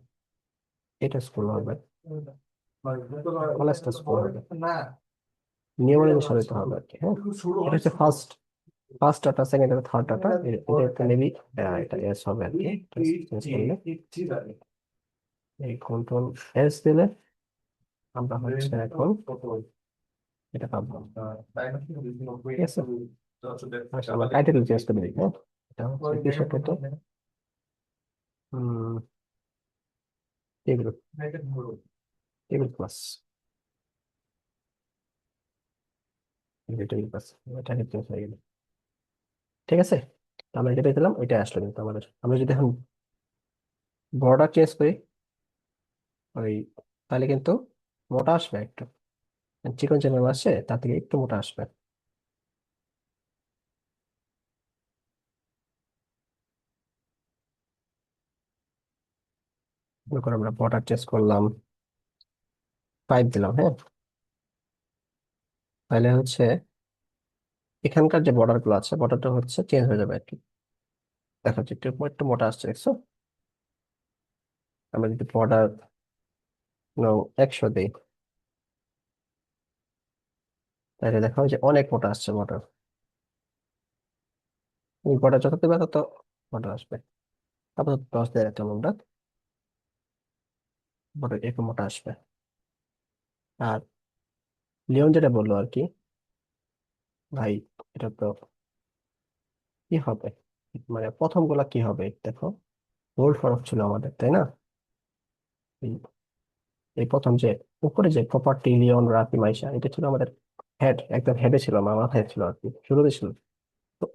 এটা স্কুল হবে, কলেজটা স্কুল হবে, নিয়ম অনুসারে তো হবে আর কি। হ্যাঁ, এটা হচ্ছে first, first data, second data, third data, এটা নেবি, এটা এস হবে আর কি। চেঞ্জ করলে এই কন্ট্রোল এস দিলে আমরা হচ্ছে এখন এটা পাবো, ঠিক আছে। আচ্ছা, আমরা টাইটেল চেঞ্জ করে দিই, হ্যাঁ। এটা হচ্ছে কিসের title? Table, table class, table class, title change হয়ে গেল, ঠিক আছে। তো আমরা যেটা পেয়েছিলাম ওইটা আসলো, কিন্তু আমাদের আমরা যদি এখন বর্ডার চেঞ্জ করি ওই, তাহলে কিন্তু মোটা আসবে একটু, চিকন চ্যানেল আসছে তার থেকে একটু মোটা আসবে। মনে করো আমরা বর্ডার চেঞ্জ করলাম, 5 দিলাম, হ্যাঁ। তাহলে হচ্ছে এখানকার যে বর্ডার গুলো আছে, বর্ডারটা হচ্ছে চেঞ্জ হয়ে যাবে আর কি। দেখো যে একটু একটু মোটা আসছে, দেখছো। আমরা যদি বর্ডার 100 দিই, তাহলে দেখা যায় যে অনেক মোটা আসছে বর্ডার। তুমি বর্ডার যত দেবে তত বর্ডার আসবে। তারপর 10 দিয়ে রাখলাম আমরা, বর্ডার এরকম মোটা আসবে। আর লিওন যেটা বললো আর কি, ভাই এটা তো কি হবে, মানে প্রথম গুলা কি হবে দেখো, বোল্ড ফরক ছিল আমাদের, তাই না? এই এই প্রথম যে উপরে যে প্রপার্টি লিওন রাফি মাইশা, এটা ছিল আমাদের হেড, একদম হেডে ছিল, আমার মাথায় ছিল আর কি, শুরুতে ছিল। তো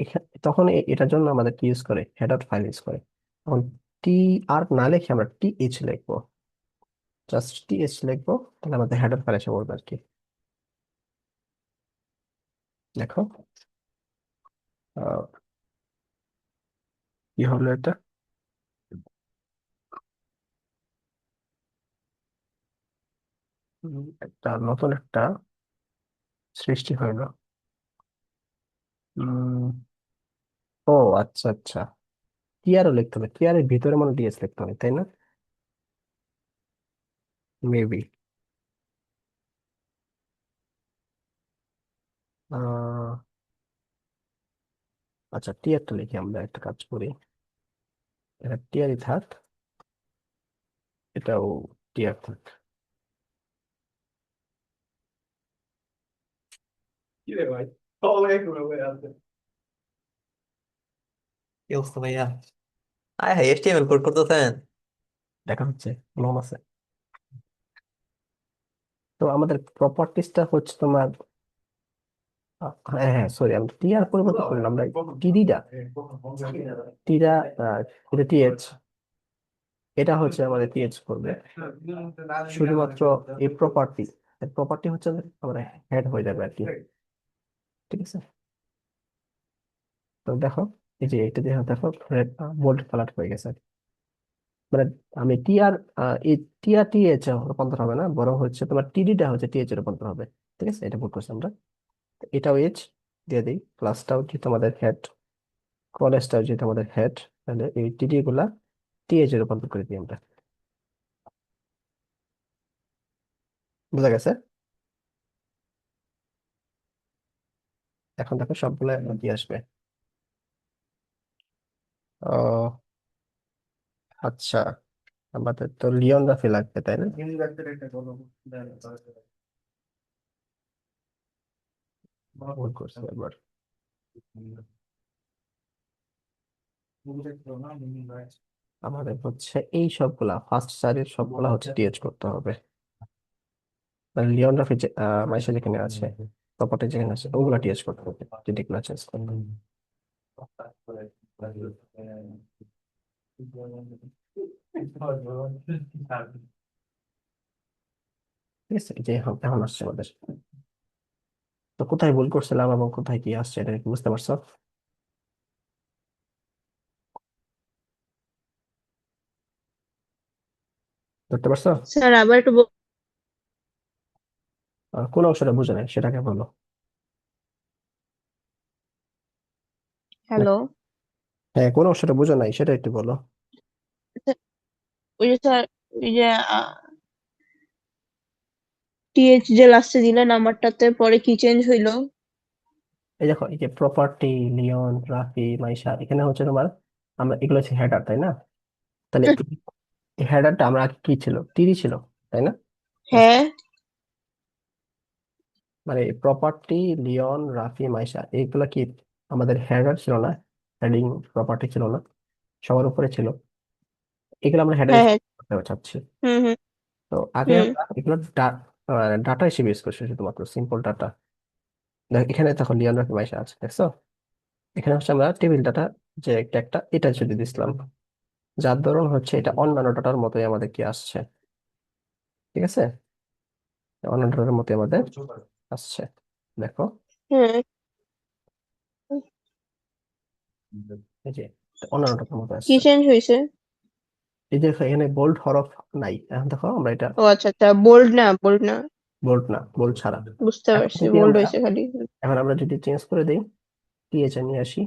তখন এটার জন্য আমাদের কি ইউজ করে, হেডার ফাইল ইউজ করে। তখন টি আর না লিখে আমরা টি এইচ লিখবো, জাস্ট টি এইচ লিখবো, তাহলে আমাদের হেডার ফাইল এসে পড়বে আর কি। দেখো আহ, কি হলো এটা, একটা নতুন একটা সৃষ্টি হইলো। উম, ও আচ্ছা আচ্ছা, টিআরও লিখতে হবে, টিআর এর ভিতরে মানে ডিএস লিখতে হবে, তাই না? মেবি। আচ্ছা, টিআরটা লিখি, আমরা একটা কাজ করি, এটা টিআরই থাক, এটাও টিআর থাক। কি রে ভাই, সবাই করে বই আছে। কি অবস্থা ভাইয়া? আয় হাই, HTML কোড করতেছেন? দেখা হচ্ছে, নম আছে। তো আমাদের প্রপার্টিসটা হচ্ছে তোমার হ্যাঁ হ্যাঁ, সরি, আমরা টিআর পরিবর্তন করলাম, আমরা টিডিটা, টিরা, এটা টিএচ, এটা হচ্ছে আমাদের টিএচ করবে শুধুমাত্র এই প্রপার্টি। প্রপার্টি হচ্ছে আমরা হেড হয়ে যাবে আর কি, ঠিক আছে। তো দেখো, এই যে এটা দেখো, দেখো রেড বোল্ড কালার হয়ে গেছে আর কি। মানে আমি টিআর, এই টিআর টিএচ রূপান্তর হবে না, বরং হচ্ছে তোমার টিডিটা হচ্ছে টিএচ এ রূপান্তর হবে, ঠিক আছে। এটা ভুল করছি আমরা, এটাও এইচ দিয়ে দিই, ক্লাসটাও যেহেতু আমাদের হেড, কলেজটাও যেহেতু আমাদের হেড, তাহলে এই টিডি গুলা টিএচ এ রূপান্তর করে দিই আমরা। বুঝা গেছে? এখন দেখো সবগুলা কি আসবে। ও আচ্ছা, আমাদের তো লিওন রাফি লাগবে, তাই না? ভুল করছি একবার। আমাদের হচ্ছে এই সবগুলা ফার্স্ট সারির সবগুলা হচ্ছে টিএচ করতে হবে। মানে লিওন রাফি মাইশা যেখানে আছে, প্রপার্টি যেখানে আছে, ওগুলা টিএচ করতে হবে, টিডি গুলা চেঞ্জ করতে হবে। ঠিক আছে, এই যে এখন আসছে আমাদের। তো কোথায় ভুল করছিলাম এবং কোথায় কি আসছে, এটা কি বুঝতে পারছো? ধরতে পারছো? স্যার আবার একটু কোন অংশটা বুঝে নাই সেটাকে বলো। হ্যালো। হ্যাঁ, কোন অংশটা বুঝে নাই সেটা একটু বলো। ওই যে স্যার, ওই যে টিএইচ যে লাস্টে দিলেন নাম্বারটাতে, পরে কি চেঞ্জ হইলো? এই দেখো, এই যে প্রপার্টি, লিওন রাফি মাইশা, এখানে হচ্ছে তোমার, আমরা এগুলো হচ্ছে হেডার, তাই না? তাহলে এই হেডারটা আমরা আগে কি ছিল, টিডি ছিল, তাই না? হ্যাঁ। মানে প্রপার্টি, লিওন, রাফি, মাইশা এইগুলা কি আমাদের হেডার ছিল না, হেডিং প্রপার্টি ছিল না, সবার উপরে ছিল। এগুলো আমরা হেডার হ্যাঁ হিসেবে হ্যাঁ করতে চাচ্ছি। হুম হুম তো আগে হুম আমরা এগুলো ডাটা হিসেবে ইউজ করছি, শুধুমাত্র সিম্পল ডাটা। এখানে তখন লিওন, রাফি, মাইশা আছে, দেখছো? এখানে হচ্ছে আমরা টেবিল ডাটা যে একটা এটা যদি দিছিলাম, যার ধরুন হচ্ছে এটা অন্যান্য ডাটার মতোই আমাদের কি আসছে, ঠিক আছে? অন্যান্য ডাটার মতোই আমাদের আসছে, দেখো হ্যাঁ এই যে অন্যান্য ডাটার মতো কি আসছে। চেঞ্জ হয়েছে? এই যে এখানে বোল্ড হরফ নাই, এখন দেখো আমরা এটা ও আচ্ছা আচ্ছা, বোল্ড না বোল্ড না, বোল্ড না, বোল্ড ছাড়া। বুঝতে এখন পারছি, যদি বোল্ড আমরা হয়েছে খালি। এখন আমরা যদি চেঞ্জ করে দিই, টিএচএ নিয়ে আসি,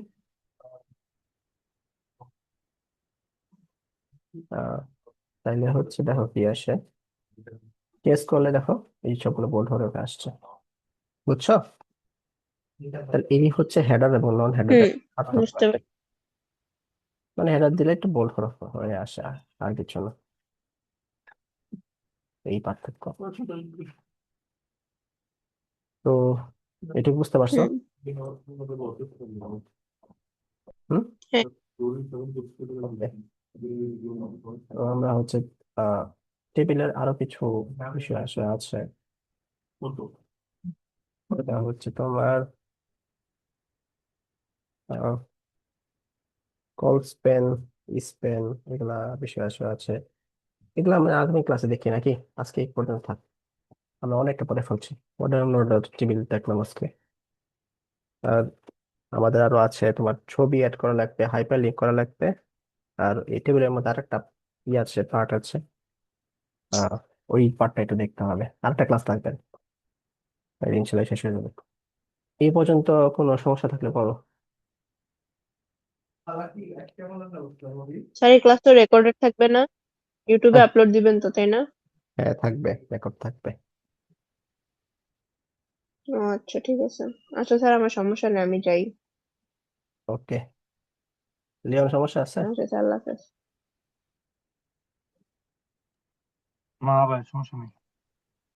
আহ, তাইলে হচ্ছে দেখো কি আসে, চেঞ্জ করলে দেখো এই সবগুলো বোল্ড হরফ আসছে, বুঝছো? তাহলে এই হচ্ছে হেডার এবং নন হেডারের হুম পার্থক্য বুঝতে আর কি। পারছি। মানে হেডার দিলে একটু বোল্ড হরফ হয়ে আসে, আর কিছু না, এই পার্থক্য। তো এটুকু বুঝতে পারছো? হুম হুম। হ্যাঁ Okay. তো আমরা হচ্ছে আহ টেবিলের আরো কিছু বিষয় আসলে আছে। এটা হচ্ছে তোমার কল স্পেন, স্পেন, এগুলা বিষয় আসলে আছে। এগুলো আমরা আগামী ক্লাসে দেখি নাকি? আজকে এই পর্যন্ত থাক, আমরা অনেকটা পরে ফেলছি। মডার্ন অর্ডার টেবিল দেখলাম আজকে। আর আমাদের আরো আছে, তোমার ছবি অ্যাড করা লাগবে, হাইপার লিঙ্ক করা লাগবে। আর এই টেবিলের মধ্যে আরেকটা আছে, পার্ট আছে, আহ ওই পার্টটা একটু দেখতে হবে, আরেকটা ক্লাস লাগবে, তাহলে ইনশাল্লাহ শেষ হয়ে যাবে। এই পর্যন্ত কোনো সমস্যা থাকলে বলো। স্যার এই ক্লাস তো রেকর্ডেড থাকবে না? ইউটিউবে হ্যাঁ, আপলোড দিবেন তো, তাই না? হ্যাঁ থাকবে, রেকর্ড থাকবে। ও আচ্ছা ঠিক আছে। আচ্ছা স্যার, আমার সমস্যা নেই, আমি যাই। ওকে, লিওন সমস্যা আছে? আচ্ছা স্যার, আল্লাহ হাফেজ। না ভাই, সমস্যা নেই।